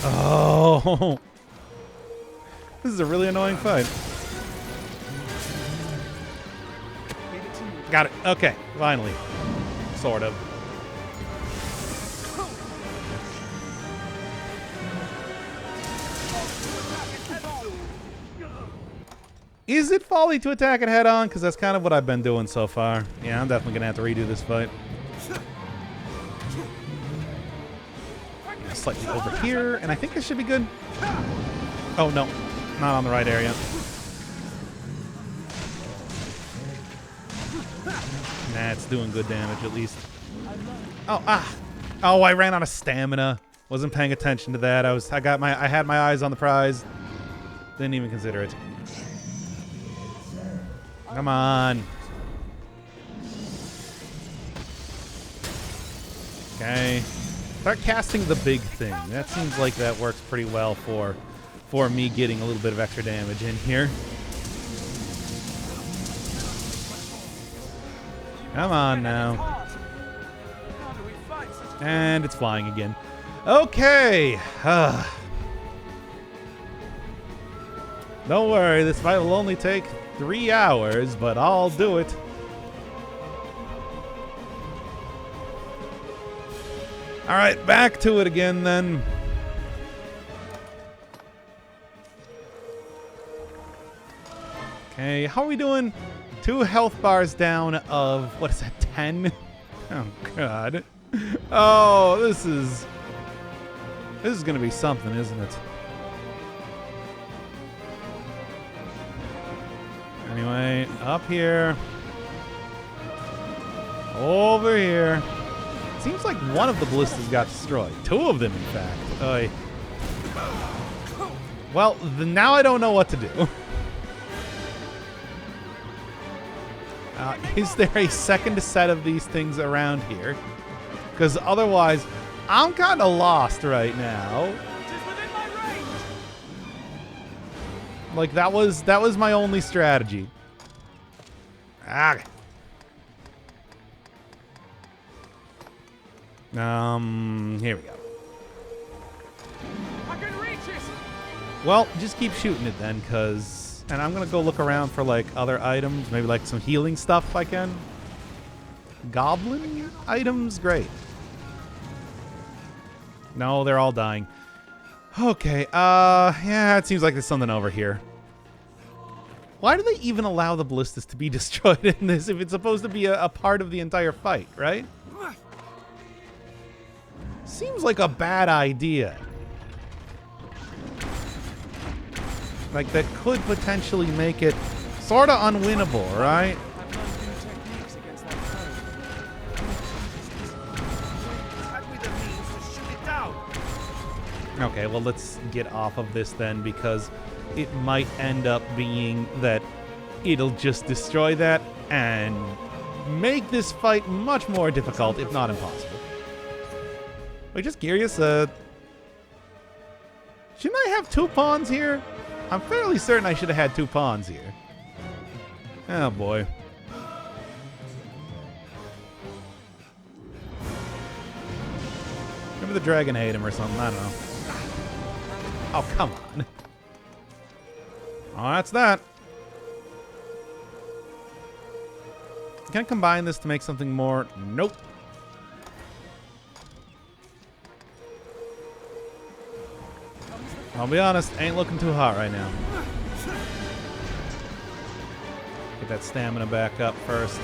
Oh. This is a really annoying fight. Got it. Okay, finally. Sort of. Is it folly to attack it head on? Because that's kind of what I've been doing so far. Yeah, I'm definitely going to have to redo this fight. Slightly over here, and I think this should be good. Oh, no. Not on the right area. Nah, it's doing good damage at least. Oh, ah. Oh, I ran out of stamina. Wasn't paying attention to that. I had my eyes on the prize. Didn't even consider it. Come on. Okay. Start casting the big thing. That seems like that works pretty well for me getting a little bit of extra damage in here. Come on now. And it's flying again. Okay. Don't worry, this fight will only take 3 hours, but I'll do it. All right, back to it again then. Okay, how are we doing? 2 health bars down of, what is that, 10? Oh, God. Oh, this is going to be something, isn't it? Anyway, up here. Over here. Seems like one of the ballistas got destroyed. 2 of them, in fact. Oy. Well, now I don't know what to do. Is there a second set of these things around here? Because otherwise, I'm kind of lost right now. Like, that was my only strategy. Ah. Here we go. I can reach it. Well, just keep shooting it then, because... And I'm going to go look around for, like, other items. Maybe, like, some healing stuff if I can. Goblin items? Great. No, they're all dying. Okay, yeah, it seems like there's something over here. Why do they even allow the ballistas to be destroyed in this if it's supposed to be a part of the entire fight, right? Seems like a bad idea. Like, that could potentially make it sort of unwinnable, right? Okay, well, let's get off of this then, because it might end up being that it'll just destroy that and make this fight much more difficult, if not impossible. Wait, just curious, shouldn't I have 2 pawns here? I'm fairly certain I should have had 2 pawns here. Oh, boy. Maybe the dragon ate him or something, I don't know. Oh, come on. Oh, that's that. Can I combine this to make something more? Nope. I'll be honest, ain't looking too hot right now. Get that stamina back up first.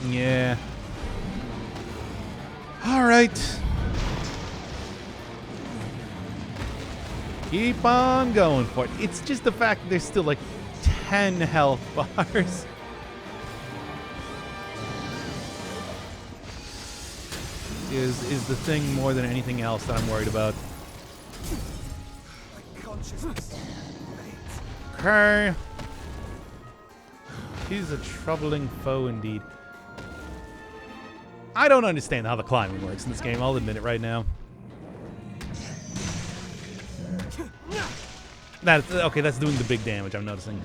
Yeah. All right. Keep on going for it. It's just the fact that there's still like 10 health bars. Is the thing more than anything else that I'm worried about. Okay. He's a troubling foe indeed. I don't understand how the climbing works in this game. I'll admit it right now. Okay, that's doing the big damage, I'm noticing.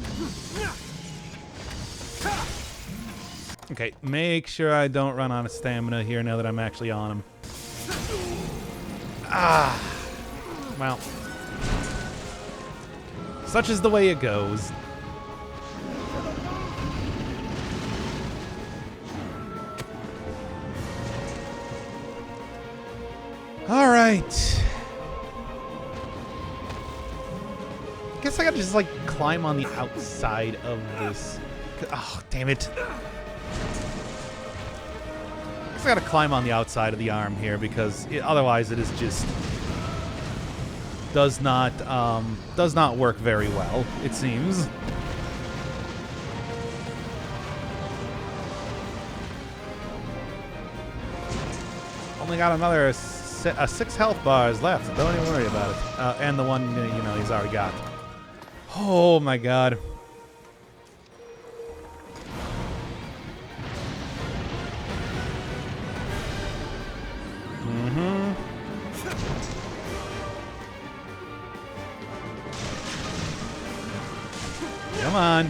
Okay, make sure I don't run out of stamina here now that I'm actually on him. Ah. Well. Such is the way it goes. All right. I guess I gotta just like climb on the outside of this. Oh, damn it. I guess I gotta climb on the outside of the arm here because otherwise it is just does not work very well, it seems. Only got another 6 health bars left, so don't even worry about it. And the one, you know, he's already got. Oh my god. Mm-hmm. Come on.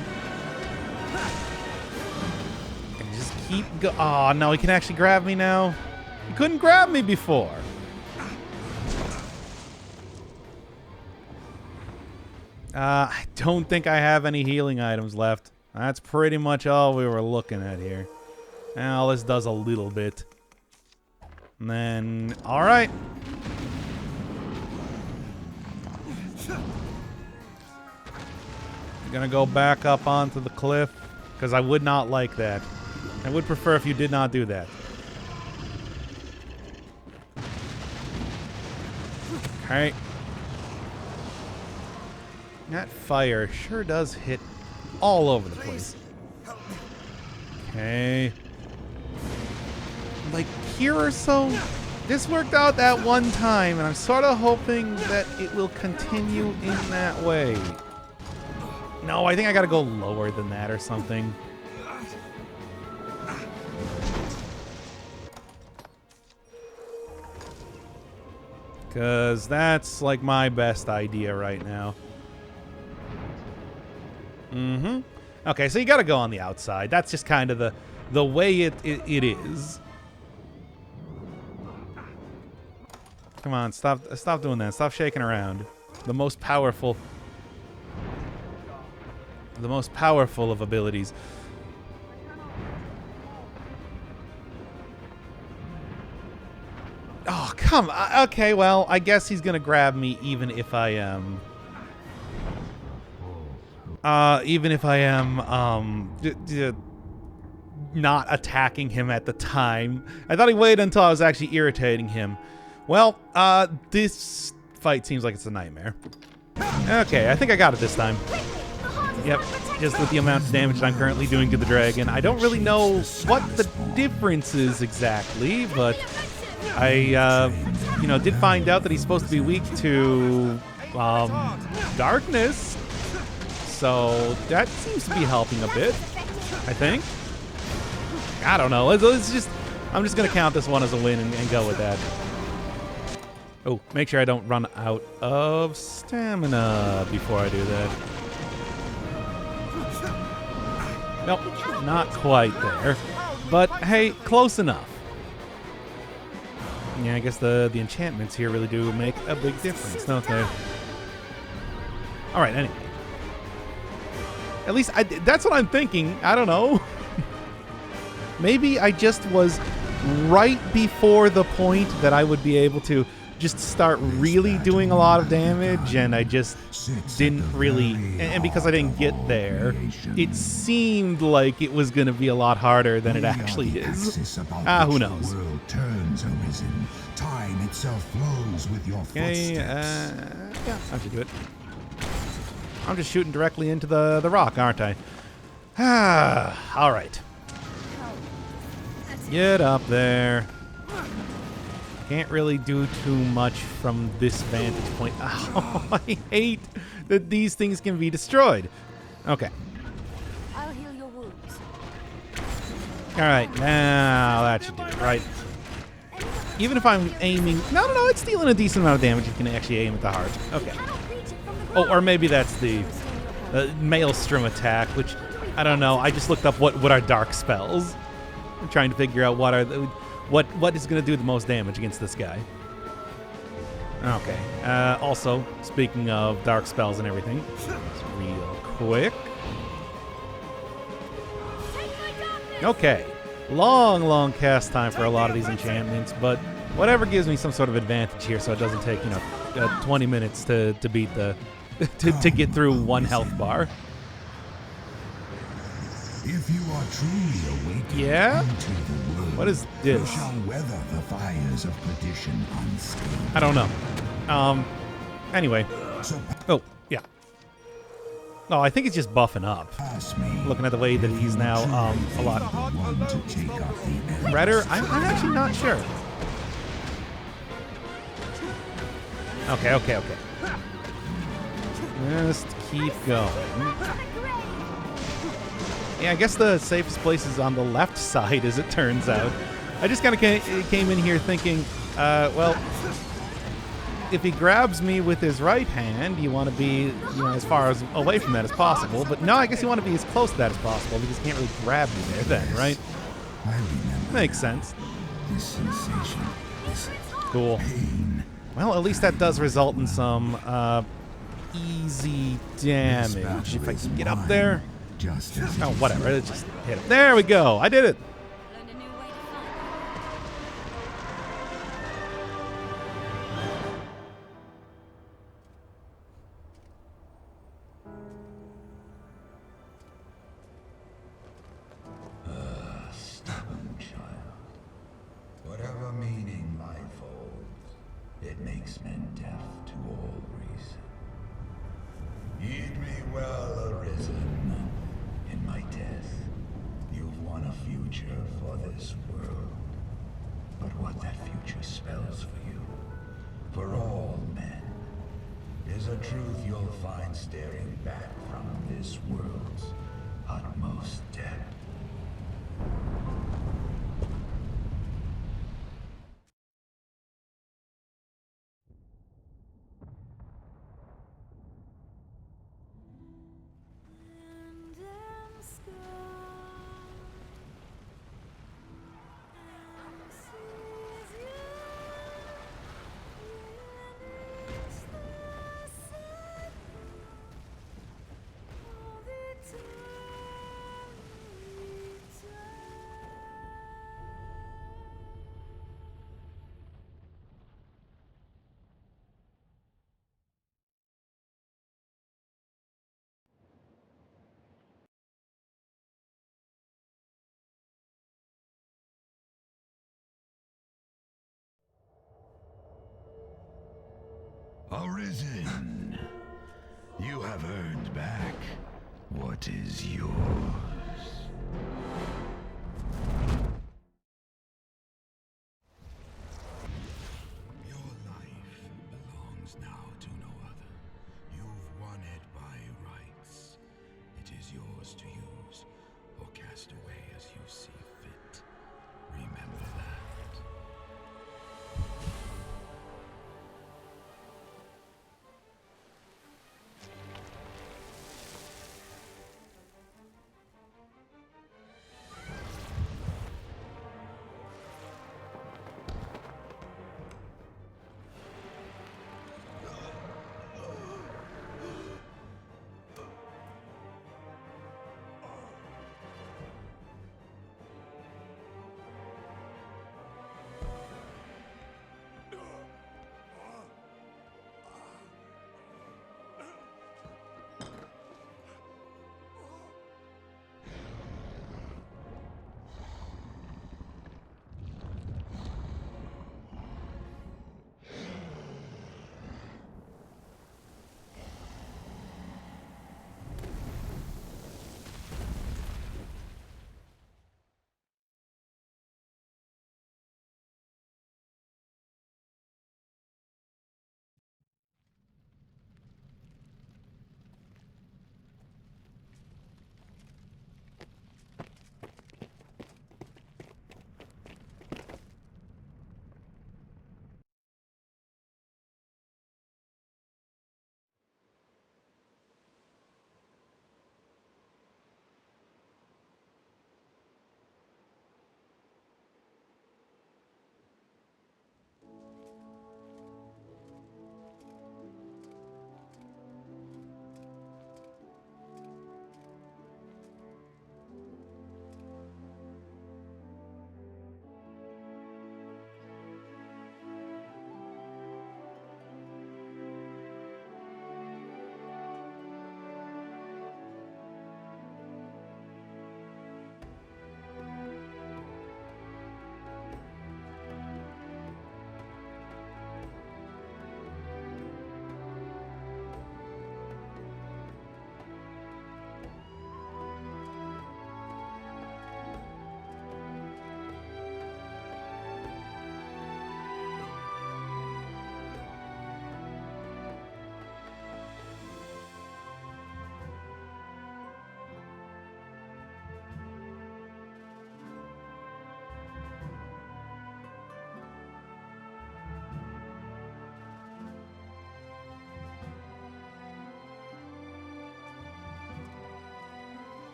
And just keep go. Oh no, he can actually grab me now. He couldn't grab me before. I don't think I have any healing items left. That's pretty much all we were looking at here. Now this does a little bit. And then, all right. I'm gonna go back up onto the cliff because I would not like that. I would prefer if you did not do that. Okay. That fire sure does hit all over the place. Okay. Like here or so. This worked out that one time, and I'm sort of hoping that it will continue in that way. No, I think I gotta go lower than that or something. Because that's like my best idea right now. Mm-hmm. Okay, so you gotta go on the outside. That's just kind of the way it is. Come on, stop doing that. Stop shaking around. The most powerful of abilities. Oh, come on. Okay, well, I guess he's gonna grab me even if I am not attacking him at the time. I thought he waited until I was actually irritating him. Well, this fight seems like it's a nightmare. Okay, I think I got it this time. Yep, just with the amount of damage that I'm currently doing to the dragon. I don't really know what the difference is exactly, but I, you know, did find out that he's supposed to be weak to, darkness. So that seems to be helping a bit, I think. I don't know. It's just, I'm just going to count this one as a win and go with that. Oh, make sure I don't run out of stamina before I do that. Nope, not quite there. But hey, close enough. Yeah, I guess the enchantments here really do make a big difference, don't they? All right, anyway. At least that's what I'm thinking. I don't know. Maybe I just was right before the point that I would be able to just start really doing a lot of damage, and I just didn't really, and because I didn't get there, it seemed like it was going to be a lot harder than it actually is. Who knows? Time itself flows with your footsteps. Yeah, I should do it. I'm just shooting directly into the rock, aren't I? All right. Get up there. Can't really do too much from this vantage point. Oh, I hate that these things can be destroyed. Okay. I'll heal your wounds. All right, now that should do it, right? Even if I'm aiming... No, it's dealing a decent amount of damage. You can actually aim at the heart. Okay. Oh, or maybe that's the Maelstrom attack, which, I don't know. I just looked up what are dark spells. I'm trying to figure out what is going to do the most damage against this guy. Okay. Also, speaking of dark spells and everything, just real quick. Okay. Long cast time for a lot of these enchantments, but Whatever gives me some sort of advantage here, so it doesn't take 20 minutes to beat the to get through one health bar. If you are truly awakened Yeah? into the world, What is you this? shall weather the fires of perdition unscathed. I don't know. Anyway. Oh, yeah. No, I think he's just buffing up. Looking at the way that he's now a lot redder. I'm actually not sure. Okay. Just keep going. Yeah, I guess the safest place is on the left side, as it turns out. I just kind of came in here thinking, well, if he grabs me with his right hand, you want to be, as far away from that as possible. But no, I guess you want to be as close to that as possible because he can't really grab you there then, right? I remember Makes sense. this sensation, this Cool. pain. Well, at least that does result in some easy damage. If I can get up there. Just as Oh, whatever. Let's just hit him. There we go. I did it. Stubborn child. Whatever meaning life holds, it makes men deaf to all reason. Heed me well, Arisen. In my death, you've won a future for this world. But what that future spells for you, for all men, is a truth you'll find staring back from this world's utmost depth. Arisen, you have earned back what is yours.